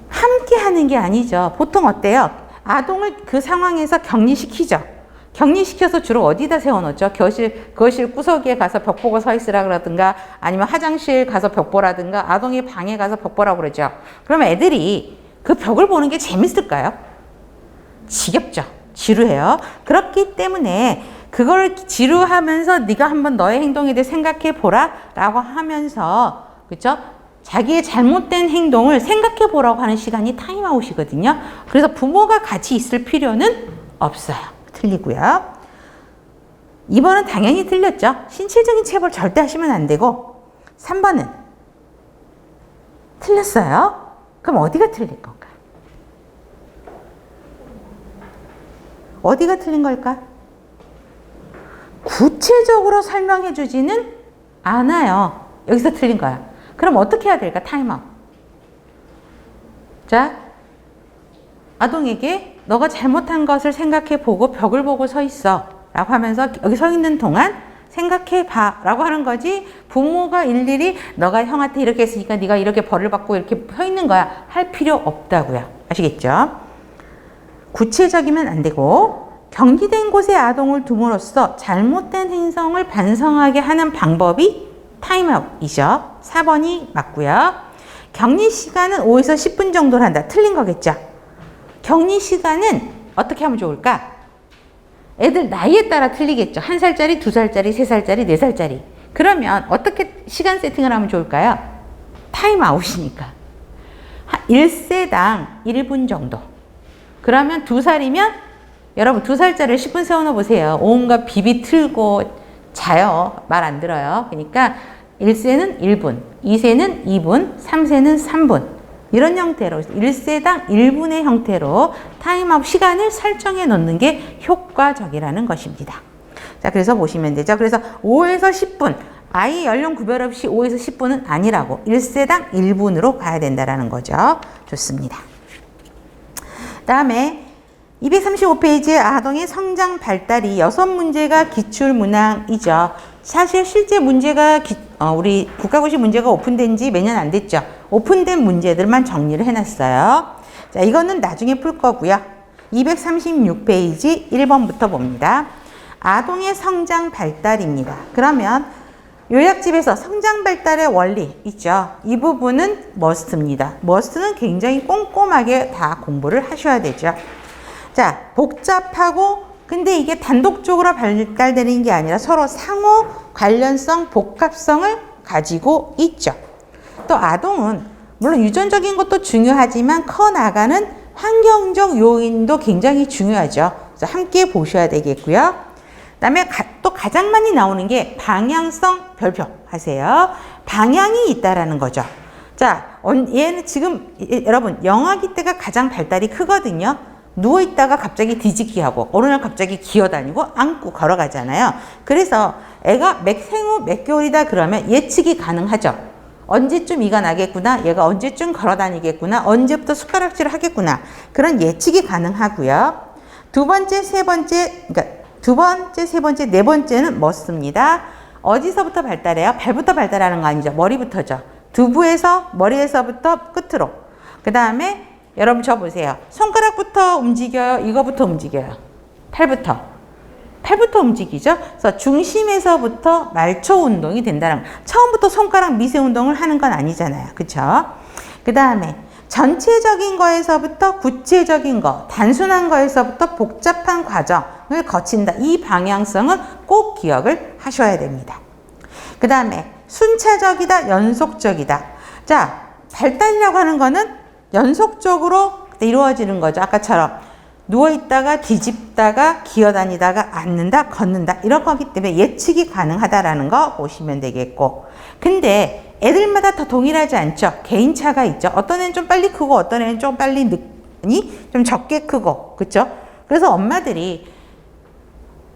Speaker 2: 함께 하는 게 아니죠. 보통 어때요? 아동을 그 상황에서 격리시키죠. 격리시켜서 주로 어디다 세워놓죠? 거실 구석에 가서 벽 보고 서 있으라 그러든가 아니면 화장실 가서 벽 보라든가 아동의 방에 가서 벽 보라고 그러죠. 그러면 애들이 그 벽을 보는 게 재밌을까요? 지겹죠. 지루해요. 그렇기 때문에 그걸 지루하면서 네가 한번 너의 행동에 대해 생각해 보라 라고 하면서 그렇죠? 자기의 잘못된 행동을 생각해 보라고 하는 시간이 타임아웃이거든요. 그래서 부모가 같이 있을 필요는 없어요. 틀리고요. 2번은 당연히 틀렸죠. 신체적인 체벌 절대 하시면 안 되고 3번은 틀렸어요. 그럼 어디가 틀린 건가? 어디가 틀린 걸까? 구체적으로 설명해 주지는 않아요. 여기서 틀린 거야. 그럼 어떻게 해야 될까? 타임아웃. 자, 아동에게 너가 잘못한 것을 생각해 보고 벽을 보고 서 있어 라고 하면서 여기 서 있는 동안 생각해 봐 라고 하는 거지 부모가 일일이 너가 형한테 이렇게 했으니까 네가 이렇게 벌을 받고 이렇게 서 있는 거야 할 필요 없다고요. 아시겠죠? 구체적이면 안 되고 격리된 곳에 아동을 둠으로써 잘못된 행성을 반성하게 하는 방법이 타임아웃이죠. 4번이 맞고요. 격리 시간은 5에서 10분 정도를 한다. 틀린 거겠죠? 격리 시간은 어떻게 하면 좋을까? 애들 나이에 따라 틀리겠죠. 1살짜리, 2살짜리, 3살짜리, 4살짜리. 그러면 어떻게 시간 세팅을 하면 좋을까요? 타임아웃이니까. 1세당 1분 정도. 그러면 2살이면 여러분 2살짜리를 10분 세워놓어 보세요. 온갖 비비 틀고 자요. 말 안 들어요. 그러니까 1세는 1분, 2세는 2분, 3세는 3분. 이런 형태로 1세당 1분의 형태로 타임아웃 시간을 설정해 놓는 게 효과적이라는 것입니다. 자, 그래서 보시면 되죠. 그래서 5에서 10분, 아이 연령 구별 없이 5에서 10분은 아니라고 1세당 1분으로 가야 된다는 거죠. 좋습니다. 다음에 235페이지의 아동의 성장 발달이 6문제가 기출문항이죠. 사실 실제 문제가 우리 국가고시 문제가 오픈된 지 몇 년 안 됐죠. 오픈된 문제들만 정리를 해놨어요. 자, 이거는 나중에 풀 거고요. 236페이지 1번부터 봅니다. 아동의 성장 발달입니다. 그러면 요약집에서 성장 발달의 원리 있죠. 이 부분은 머스트입니다. 머스트는 굉장히 꼼꼼하게 다 공부를 하셔야 되죠. 자, 복잡하고 근데 이게 단독적으로 발달되는 게 아니라 서로 상호 관련성, 복합성을 가지고 있죠. 또 아동은 물론 유전적인 것도 중요하지만 커 나가는 환경적 요인도 굉장히 중요하죠. 그래서 함께 보셔야 되겠고요. 그다음에 또 가장 많이 나오는 게 방향성 별표 하세요. 방향이 있다라는 거죠. 자, 얘는 지금 여러분 영아기 때가 가장 발달이 크거든요. 누워있다가 갑자기 뒤집기 하고 어느 날 갑자기 기어다니고 안고 걸어가잖아요. 그래서 애가 생후 몇 개월이다 그러면 예측이 가능하죠. 언제쯤 이가 나겠구나, 얘가 언제쯤 걸어다니겠구나, 언제부터 숟가락질을 하겠구나, 그런 예측이 가능하고요. 두 번째, 세 번째, 네 번째는 머스트입니다. 어디서부터 발달해요? 발부터 발달하는 거 아니죠. 머리부터죠. 두부에서 머리에서부터 끝으로. 그 다음에 여러분 저 보세요. 손가락부터 움직여요? 이거부터 움직여요? 팔부터 움직이죠? 그래서 중심에서부터 말초 운동이 된다는 거. 처음부터 손가락 미세 운동을 하는 건 아니잖아요. 그쵸? 그 다음에 전체적인 거에서부터 구체적인 거, 단순한 거에서부터 복잡한 과정을 거친다. 이 방향성은 꼭 기억을 하셔야 됩니다. 그 다음에 순차적이다, 연속적이다. 자, 발달이라고 하는 거는 연속적으로 이루어지는 거죠. 아까처럼 누워있다가 뒤집다가 기어다니다가 앉는다, 걷는다 이런 거기 때문에 예측이 가능하다라는 거 보시면 되겠고, 근데 애들마다 다 동일하지 않죠. 개인차가 있죠. 어떤 애는 좀 빨리 크고 어떤 애는 좀 빨리 좀 적게 크고, 그렇죠? 그래서 엄마들이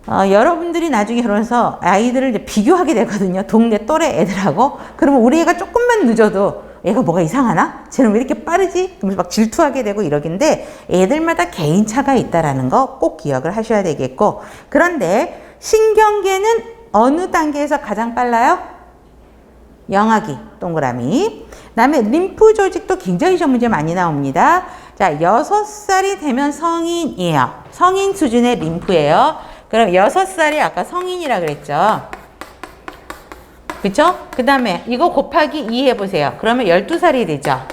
Speaker 2: 여러분들이 나중에 결혼해서 아이들을 이제 비교하게 되거든요. 동네 또래 애들하고. 그러면 우리 애가 조금만 늦어도 얘가 뭐가 이상하나? 쟤는 왜 이렇게 빠르지? 그러면서 막 질투하게 되고 이러긴데, 애들마다 개인차가 있다라는 거 꼭 기억을 하셔야 되겠고, 그런데 신경계는 어느 단계에서 가장 빨라요? 영아기, 동그라미. 그다음에 림프 조직도 굉장히 시험 문제 많이 나옵니다. 자, 6살이 되면 성인이에요. 성인 수준의 림프예요. 그럼 6살이 아까 성인이라 그랬죠. 그쵸? 그 다음에 이거 곱하기 2 해보세요. 그러면 12살이 되죠.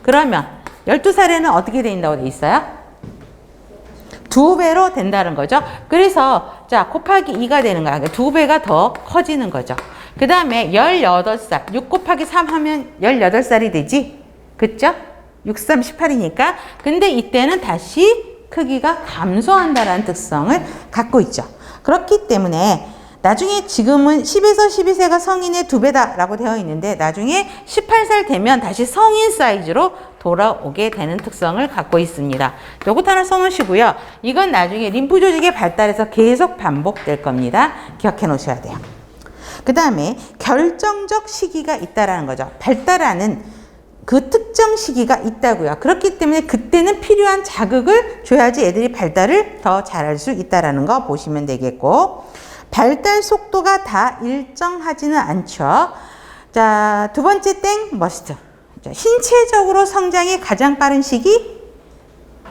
Speaker 2: 그러면 12살에는 어떻게 된다고 돼 있어요? 2배로 된다는 거죠. 그래서 자, 곱하기 2가 되는 거야. 2배가 더 커지는 거죠. 그 다음에 18살, 6 곱하기 3 하면 18살이 되지? 그쵸? 6, 3, 18이니까. 근데 이때는 다시 크기가 감소한다라는 특성을 갖고 있죠. 그렇기 때문에 나중에 지금은 10에서 12세가 성인의 2배다라고 되어 있는데, 나중에 18살 되면 다시 성인 사이즈로 돌아오게 되는 특성을 갖고 있습니다. 요것도 하나 써놓으시고요. 이건 나중에 림프 조직의 발달에서 계속 반복될 겁니다. 기억해 놓으셔야 돼요. 그 다음에 결정적 시기가 있다라는 거죠. 발달하는 그 특정 시기가 있다고요. 그렇기 때문에 그때는 필요한 자극을 줘야지 애들이 발달을 더 잘할 수 있다라는 거 보시면 되겠고, 발달 속도가 다 일정하지는 않죠. 자, 두 번째 땡, 머스트. 자, 신체적으로 성장이 가장 빠른 시기?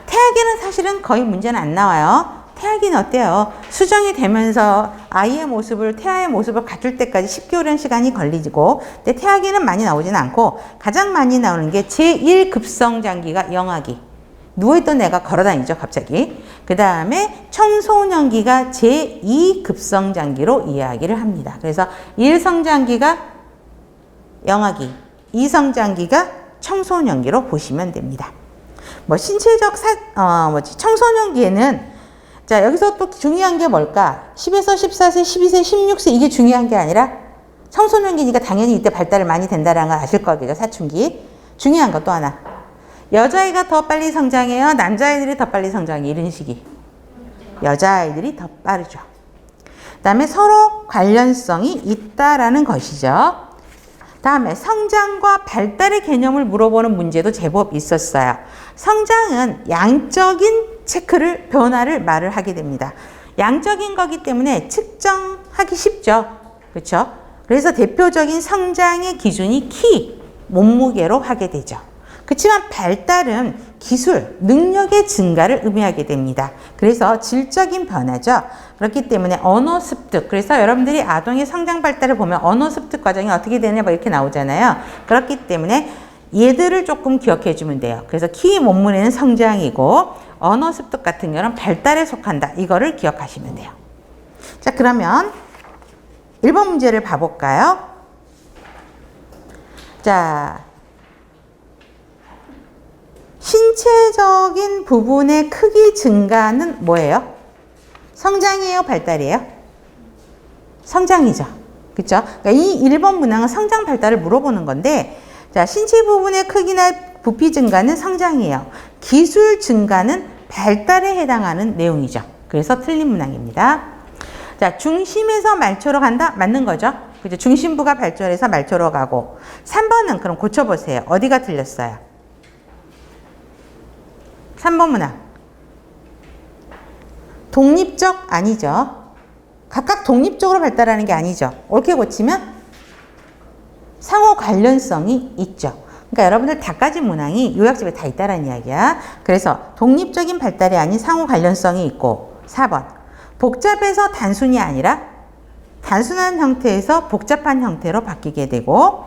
Speaker 2: 태아기는 사실은 거의 문제는 안 나와요. 태아기는 어때요? 수정이 되면서 아이의 모습을, 태아의 모습을 갖출 때까지 10개월이라는 시간이 걸리고, 근데 태아기는 많이 나오지는 않고, 가장 많이 나오는 게 제1급성장기가 영아기. 누워있던 애가 걸어다니죠, 갑자기. 그 다음에 청소년기가 제2급성장기로 이야기를 합니다. 그래서 1성장기가 영아기, 2성장기가 청소년기로 보시면 됩니다. 뭐 신체적 청소년기에는, 자, 여기서 또 중요한 게 뭘까? 10에서 14세, 12세, 16세 이게 중요한 게 아니라 청소년기니까 당연히 이때 발달을 많이 된다는 걸 아실 거겠죠, 사춘기. 중요한 거 또 하나. 여자아이가 더 빨리 성장해요? 남자아이들이 더 빨리 성장해요? 이런 시기. 여자아이들이 더 빠르죠. 그 다음에 서로 관련성이 있다라는 것이죠. 다음에 성장과 발달의 개념을 물어보는 문제도 제법 있었어요. 성장은 양적인 체크를, 변화를 말을 하게 됩니다. 양적인 거기 때문에 측정하기 쉽죠. 그렇죠? 그래서 대표적인 성장의 기준이 키, 몸무게로 하게 되죠. 그렇지만 발달은 기술, 능력의 증가를 의미하게 됩니다. 그래서 질적인 변화죠. 그렇기 때문에 언어 습득, 그래서 여러분들이 아동의 성장 발달을 보면 언어 습득 과정이 어떻게 되냐 뭐 이렇게 나오잖아요. 그렇기 때문에 얘들을 조금 기억해 주면 돼요. 그래서 키, 몸무게는 성장이고 언어 습득 같은 경우는 발달에 속한다. 이거를 기억하시면 돼요. 자, 그러면 1번 문제를 봐볼까요? 자, 신체적인 부분의 크기 증가는 뭐예요? 성장이에요? 발달이에요? 성장이죠. 그쵸? 그러니까 이 1번 문항은 성장 발달을 물어보는 건데, 자, 신체 부분의 크기나 부피 증가는 성장이에요. 기술 증가는 발달에 해당하는 내용이죠. 그래서 틀린 문항입니다. 자, 중심에서 말초로 간다? 맞는 거죠. 그죠? 중심부가 발달해서 말초로 가고. 3번은 그럼 고쳐보세요. 어디가 틀렸어요? 3번 문항. 독립적 아니죠. 각각 독립적으로 발달하는 게 아니죠. 옳게 고치면 상호 관련성이 있죠. 그러니까 여러분들 다 까진 문항이 요약집에 다 있다라는 이야기야. 그래서 독립적인 발달이 아닌 상호 관련성이 있고. 4번. 복잡해서 단순이 아니라 단순한 형태에서 복잡한 형태로 바뀌게 되고,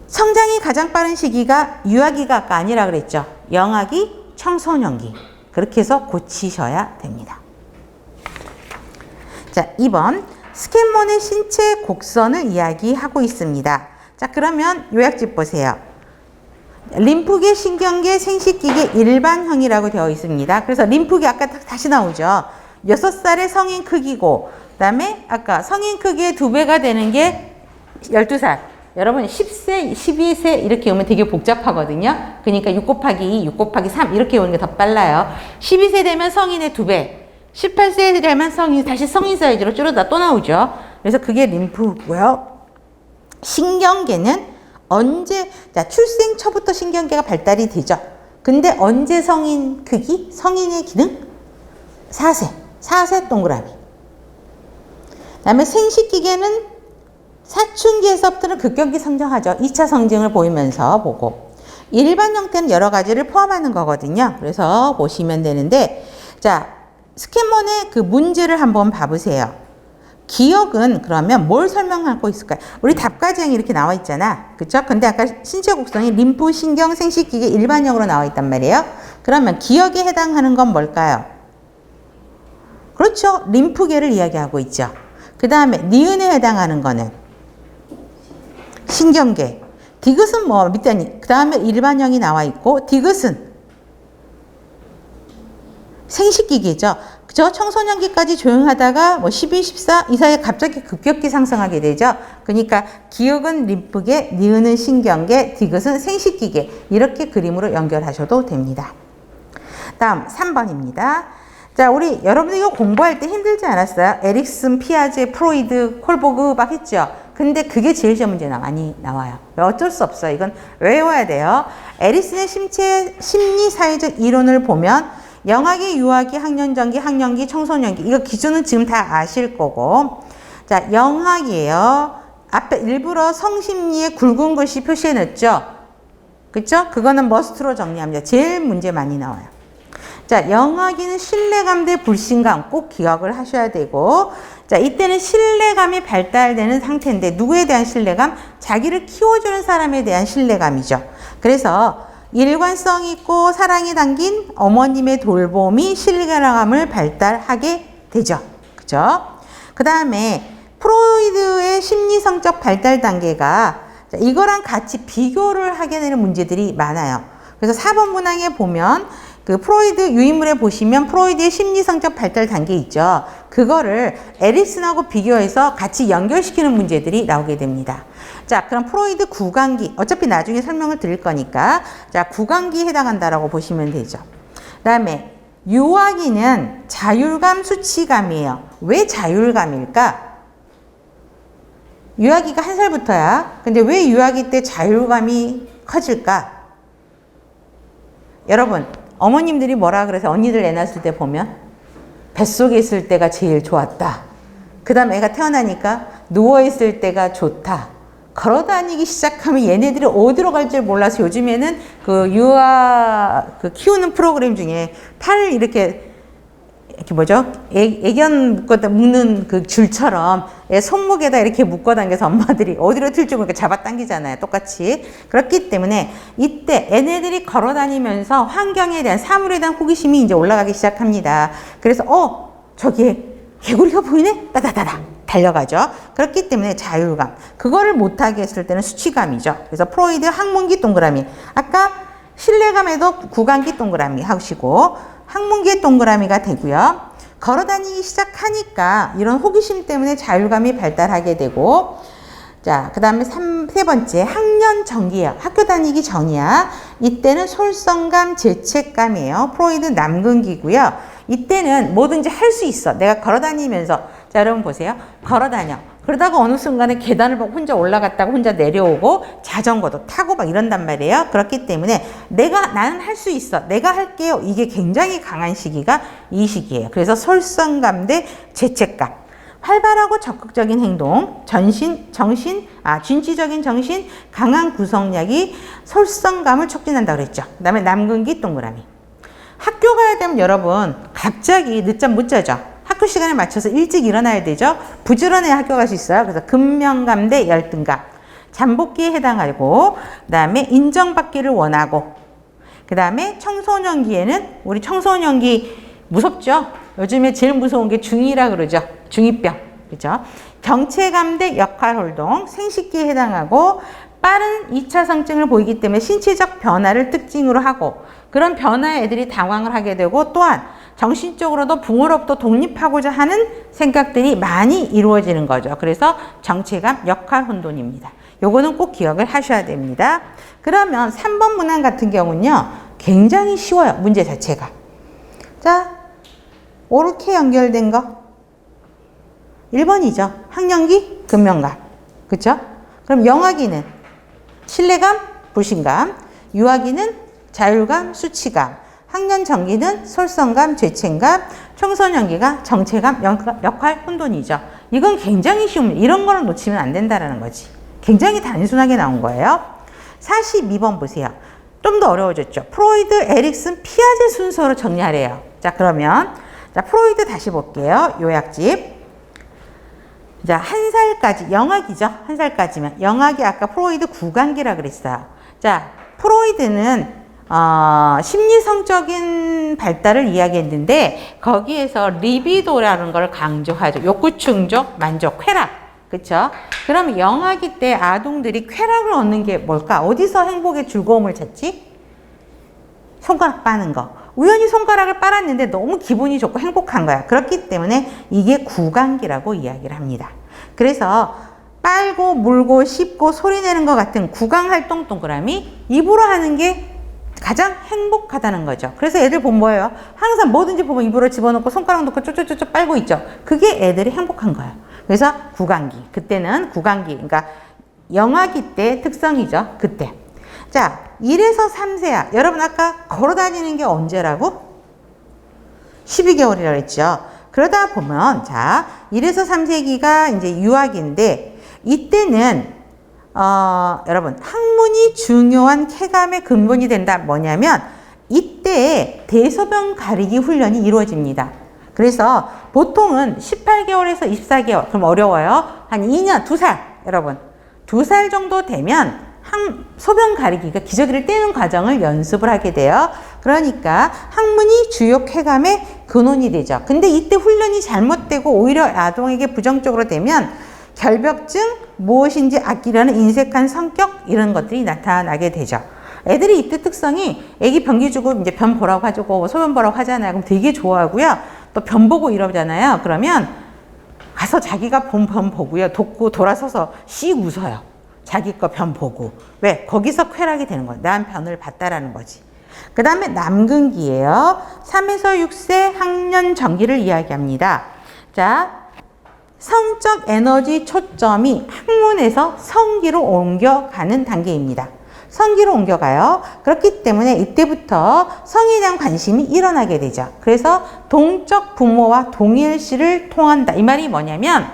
Speaker 2: 성장이 가장 빠른 시기가 유아기가 아까 아니라 그랬죠. 영아기, 청소년기. 그렇게 해서 고치셔야 됩니다. 자, 2번. 스캔몬의 신체 곡선을 이야기하고 있습니다. 자, 그러면 요약집 보세요. 림프계, 신경계, 생식기계 일반형이라고 되어 있습니다. 그래서 림프계 아까 다시 나오죠. 6살의 성인 크기고, 그 다음에 아까 성인 크기의 2배가 되는 게 12살. 여러분 10세, 12세 이렇게 오면 되게 복잡하거든요. 그러니까 6 곱하기 2, 6 곱하기 3 이렇게 오는 게 더 빨라요. 12세 되면 성인의 2배, 18세 되면 다시 성인 사이즈로 줄어다 또 나오죠. 그래서 그게 림프고요. 신경계는 언제, 자, 출생 초부터 신경계가 발달이 되죠. 근데 언제 성인 크기, 성인의 기능? 4세 동그라미. 그 다음에 생식기계는 사춘기에서부터는 급격히 성장하죠. 2차 성징을 보이면서 보고. 일반 형태는 여러 가지를 포함하는 거거든요. 그래서 보시면 되는데, 자, 스캔몬의 그 문제를 한번 봐보세요. 기억은 그러면 뭘 설명하고 있을까요? 우리 답과정이 이렇게 나와 있잖아. 그쵸? 근데 아까 신체 곡선이 림프, 신경, 생식기계 일반형으로 나와 있단 말이에요. 그러면 기억에 해당하는 건 뭘까요? 그렇죠. 림프계를 이야기하고 있죠. 그 다음에 니은에 해당하는 거는 신경계. 디귿은 뭐 밑에, 그 다음에 일반형이 나와 있고, 디귿은 생식기계죠. 그죠? 청소년기까지 조용하다가 뭐 12, 14 이 사이에 갑자기 급격히 상승하게 되죠. 그러니까 기억은 림프계, 니은은 신경계, 디귿은 생식기계. 이렇게 그림으로 연결하셔도 됩니다. 다음 3번입니다. 자, 우리 여러분들 이거 공부할 때 힘들지 않았어요? 에릭슨, 피아제, 프로이드, 콜보그 막 했죠? 근데 그게 제일 시험 문제 많이 나와요. 어쩔 수 없어요. 이건 외워야 돼요. 에릭슨의 심리사회적 이론을 보면 영아기, 유아기, 학년전기, 학령기, 청소년기 이거 기준은 지금 다 아실 거고, 자, 영아기예요. 앞에 일부러 성심리에 굵은 글씨 표시해 놨죠? 그쵸? 그거는 머스트로 정리합니다. 제일 문제 많이 나와요. 자, 영아기는 신뢰감 대 불신감 꼭 기억을 하셔야 되고, 자, 이때는 신뢰감이 발달되는 상태인데 누구에 대한 신뢰감? 자기를 키워주는 사람에 대한 신뢰감이죠. 그래서 일관성 있고 사랑이 담긴 어머님의 돌봄이 신뢰감을 발달하게 되죠. 그죠? 그 다음에 프로이드의 심리성적 발달 단계가 이거랑 같이 비교를 하게 되는 문제들이 많아요. 그래서 4번 문항에 보면 그 프로이드 유인물에 보시면 프로이드의 심리성적 발달 단계 있죠. 그거를 에릭슨하고 비교해서 같이 연결시키는 문제들이 나오게 됩니다. 자, 그럼 프로이드 구강기, 어차피 나중에 설명을 드릴 거니까, 자, 구강기에 해당한다라고 보시면 되죠. 그 다음에 유아기는 자율감, 수치감이에요. 왜 자율감일까? 유아기가 1살부터야. 근데 왜 유아기 때 자율감이 커질까? 여러분, 어머님들이 뭐라 그래서 언니들 애 낳았을 때 보면 뱃속에 있을 때가 제일 좋았다. 그 다음 애가 태어나니까 누워있을 때가 좋다. 걸어다니기 시작하면 얘네들이 어디로 갈 줄 몰라서 요즘에는 그 키우는 프로그램 중에 팔을 이렇게 뭐죠? 애견 묶는 그 줄처럼 애 손목에다 이렇게 묶어 당겨서 엄마들이 어디로 튈 줄 모르니까 잡아 당기잖아요. 똑같이. 그렇기 때문에 이때 얘네들이 걸어 다니면서 환경에 대한 사물에 대한 호기심이 이제 올라가기 시작합니다. 그래서 저기에 개구리가 보이네? 따다다다 달려가죠. 그렇기 때문에 자율감. 그거를 못하게 했을 때는 수치감이죠. 그래서 프로이드 항문기 동그라미. 아까 신뢰감에도 구강기 동그라미 하시고 항문기의 동그라미가 되고요. 걸어다니기 시작하니까 이런 호기심 때문에 자율감이 발달하게 되고, 자, 그 다음에 세 번째 학년 전기예요. 학교 다니기 전이야. 이때는 솔선감, 죄책감이에요. 프로이드 남근기고요. 이때는 뭐든지 할 수 있어. 내가 걸어다니면서, 자, 여러분 보세요. 걸어다녀. 그러다가 어느 순간에 계단을 보고 혼자 올라갔다가 혼자 내려오고 자전거도 타고 막 이런단 말이에요. 그렇기 때문에 나는 할 수 있어. 내가 할게요. 이게 굉장히 강한 시기가 이 시기예요. 그래서 솔선감 대 죄책감. 활발하고 적극적인 행동, 진취적인 정신, 강한 구성력이 솔선감을 촉진한다고 그랬죠. 그 다음에 남근기 동그라미. 학교 가야 되면 여러분 갑자기 늦잠 못 자죠. 학교 시간에 맞춰서 일찍 일어나야 되죠. 부지런해야 학교 갈 수 있어요. 그래서 근면감 대 열등감. 잠복기에 해당하고, 그 다음에 인정받기를 원하고, 그 다음에 청소년기에는 우리 청소년기 무섭죠? 요즘에 제일 무서운 게 중2라 그러죠. 중2병. 그죠? 정체감 대 역할 활동, 생식기에 해당하고 빠른 2차 성증을 보이기 때문에 신체적 변화를 특징으로 하고 그런 변화에 애들이 당황을 하게 되고 또한 정신적으로도 부모로부터 독립하고자 하는 생각들이 많이 이루어지는 거죠. 그래서 정체감, 역할 혼돈입니다. 요거는 꼭 기억을 하셔야 됩니다. 그러면 3번 문항 같은 경우는요. 굉장히 쉬워요. 문제 자체가. 자, 옳게 연결된 거. 1번이죠. 학령기, 근면감. 그쵸? 그럼 영아기는 신뢰감, 불신감. 유아기는 자율감, 수치감. 학년전기는 솔선감, 죄책감. 청소년기가 정체감, 역할 혼돈이죠. 이건 굉장히 쉬운, 이런 거를 놓치면 안 된다는 거지. 굉장히 단순하게 나온 거예요. 42번 보세요. 좀 더 어려워졌죠. 프로이드, 에릭슨, 피아제 순서로 정리하래요. 자, 그러면 자, 프로이드 다시 볼게요. 요약집. 자, 1살까지, 영아기죠. 1살까지면. 영아기 아까 프로이드 구강기라 그랬어요. 자, 프로이드는 심리성적인 발달을 이야기했는데 거기에서 리비도라는 걸 강조하죠. 욕구 충족, 만족, 쾌락. 그쵸? 그럼 영아기 때 아동들이 쾌락을 얻는 게 뭘까? 어디서 행복의 즐거움을 찾지? 손가락 빠는 거. 우연히 손가락을 빨았는데 너무 기분이 좋고 행복한 거야. 그렇기 때문에 이게 구강기라고 이야기를 합니다. 그래서 빨고 물고 씹고 소리내는 것 같은 구강활동 동그라미 입으로 하는 게 가장 행복하다는 거죠. 그래서 애들 보면 뭐예요? 항상 뭐든지 보면 입으로 집어넣고 손가락 넣고 쪼쪼쪼쪼 빨고 있죠. 그게 애들이 행복한 거예요. 그래서 구강기. 그때는 구강기. 그러니까 영아기 때 특성이죠. 그때. 자, 1에서 3세야. 여러분 아까 걸어다니는 게 언제라고? 12개월이라고 했죠. 그러다 보면 자, 1에서 3세기가 이제 유아기인데 이때는 여러분 학문이 중요한 쾌감의 근본이 된다. 뭐냐면 이때 대소변 가리기 훈련이 이루어집니다. 그래서 보통은 18개월에서 24개월, 그럼 어려워요. 한 2년, 2살, 여러분. 2살 정도 되면 소변 가리기가 기저귀를 떼는 과정을 연습을 하게 돼요. 그러니까 학문이 주요 쾌감의 근원이 되죠. 근데 이때 훈련이 잘못되고 오히려 아동에게 부정적으로 되면 결벽증, 무엇인지 아끼려는 인색한 성격 이런 것들이 나타나게 되죠. 애들이 이때 특성이 애기 변기 주고 이제 변 보라고 해주고 소변 보라고 하잖아요. 그럼 되게 좋아하고요. 또 변 보고 이러잖아요. 그러면 가서 자기가 본 변 보고요. 돕고 돌아서서 씩 웃어요. 자기 거 변 보고. 왜? 거기서 쾌락이 되는 거예요. 난 변을 봤다라는 거지. 그 다음에 남근기예요. 3에서 6세 학년 전기를 이야기합니다. 자, 성적 에너지 초점이 학문에서 성기로 옮겨가는 단계입니다. 성기로 옮겨가요. 그렇기 때문에 이때부터 성에 대한 관심이 일어나게 되죠. 그래서 동적 부모와 동일시를 통한다. 이 말이 뭐냐면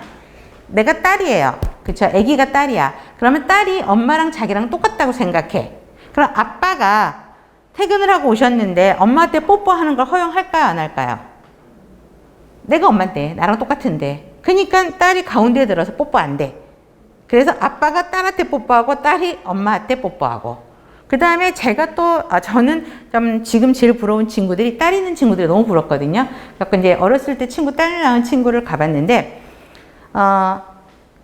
Speaker 2: 내가 딸이에요. 그쵸? 아기가 딸이야. 그러면 딸이 엄마랑 자기랑 똑같다고 생각해. 그럼 아빠가 퇴근을 하고 오셨는데 엄마한테 뽀뽀하는 걸 허용할까요? 안 할까요? 내가 엄마인데 나랑 똑같은데. 그러니까 딸이 가운데에 들어서 뽀뽀 안 돼. 그래서 아빠가 딸한테 뽀뽀하고 딸이 엄마한테 뽀뽀하고. 그 다음에 제가 또 저는 좀 지금 제일 부러운 친구들이 딸 있는 친구들이 너무 부럽거든요. 그래서 이제 어렸을 때 친구 딸 낳은 친구를 가봤는데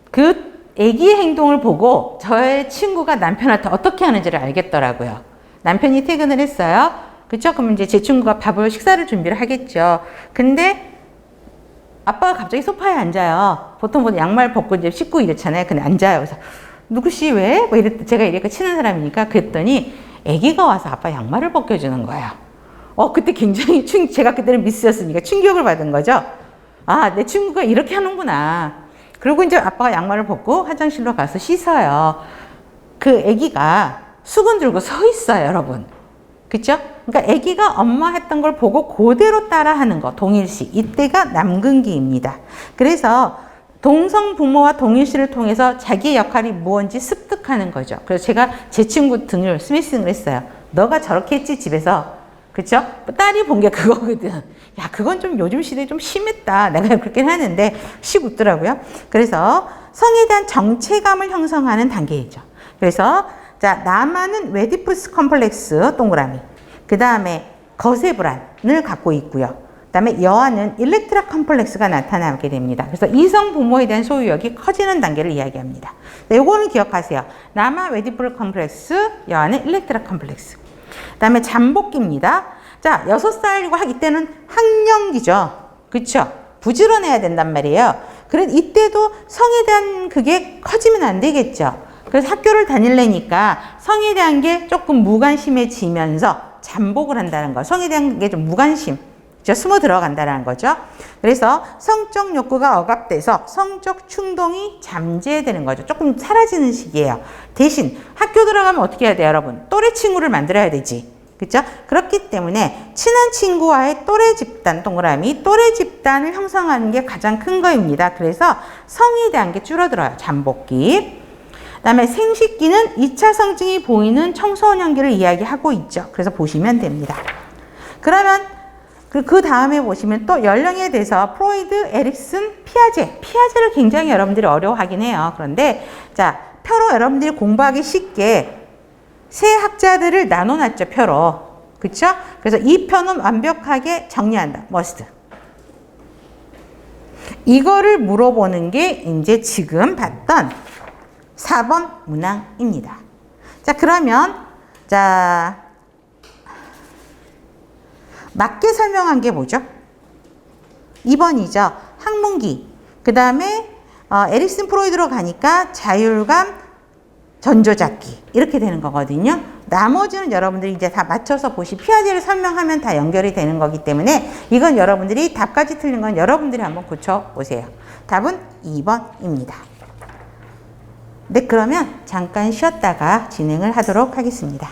Speaker 2: 그 아기의 행동을 보고 저의 친구가 남편한테 어떻게 하는지를 알겠더라고요. 남편이 퇴근을 했어요. 그쵸? 그럼 이제 제 친구가 식사를 준비를 하겠죠. 근데 아빠가 갑자기 소파에 앉아요. 보통 양말 벗고 이제 씻고 이렇잖아요. 근데 앉아요. 그래서 누구씨 왜? 뭐 제가 이렇게 친한 사람이니까 그랬더니 아기가 와서 아빠 양말을 벗겨주는 거예요. 그때 굉장히 제가 그때는 미스였으니까 충격을 받은 거죠. 아, 내 친구가 이렇게 하는구나. 그리고 이제 아빠가 양말을 벗고 화장실로 가서 씻어요. 그 아기가 수건 들고 서 있어요, 여러분. 그쵸? 그러니까 아기가 엄마 했던 걸 보고 그대로 따라하는 거, 동일시. 이때가 남근기입니다. 그래서 동성 부모와 동일시를 통해서 자기의 역할이 무언지 습득하는 거죠. 그래서 제가 제 친구 등을 스미싱을 했어요. 너가 저렇게 했지, 집에서. 그쵸? 딸이 본 게 그거거든. 야, 그건 좀 요즘 시대에 좀 심했다. 내가 그렇게 하는데 씩 웃더라고요. 그래서 성에 대한 정체감을 형성하는 단계이죠. 그래서 자, 남아는 웨디푸스 컴플렉스 동그라미. 그 다음에 거세 불안을 갖고 있고요. 그다음에 여아는 일렉트라 컴플렉스가 나타나게 됩니다. 그래서 이성 부모에 대한 소유욕이 커지는 단계를 이야기합니다. 요거는 기억하세요. 남아 웨디블 컴플렉스, 여아는 일렉트라 컴플렉스. 그다음에 잠복기입니다. 자, 6살이고 이때는 학령기죠. 그쵸? 부지런해야 된단 말이에요. 그래 이때도 성에 대한 그게 커지면 안 되겠죠. 그래서 학교를 다닐래니까 성에 대한 게 조금 무관심해지면서 잠복을 한다는 거. 성에 대한 게 좀 무관심, 숨어 들어간다는 거죠. 그래서 성적 욕구가 억압돼서 성적 충동이 잠재되는 거죠. 조금 사라지는 시기예요. 대신 학교 들어가면 어떻게 해야 돼요, 여러분? 또래 친구를 만들어야 되지. 그렇죠? 그렇기 때문에 친한 친구와의 또래 집단, 동그라미, 또래 집단을 형성하는 게 가장 큰 거입니다. 그래서 성에 대한 게 줄어들어요. 잠복기. 그다음에 생식기는 2차 성징이 보이는 청소년기를 이야기하고 있죠. 그래서 보시면 됩니다. 그러면 그 다음에 보시면 또 연령에 대해서 프로이드, 에릭슨, 피아제를 굉장히 여러분들이 어려워하긴 해요. 그런데 자, 표로 여러분들이 공부하기 쉽게 세 학자들을 나눠놨죠, 표로. 그쵸? 그래서 이 표는 완벽하게 정리한다. must. 이거를 물어보는 게 이제 지금 봤던 4번 문항입니다. 자, 그러면 자 맞게 설명한 게 뭐죠? 2번이죠. 학문기. 그 다음에 에릭슨 프로이드로 가니까 자율감, 전조잡기 이렇게 되는 거거든요. 나머지는 여러분들이 이제 다 맞춰서 피아제를 설명하면 다 연결이 되는 거기 때문에 이건 여러분들이 답까지 틀린 건 여러분들이 한번 고쳐보세요. 답은 2번입니다. 네, 그러면 잠깐 쉬었다가 진행을 하도록 하겠습니다.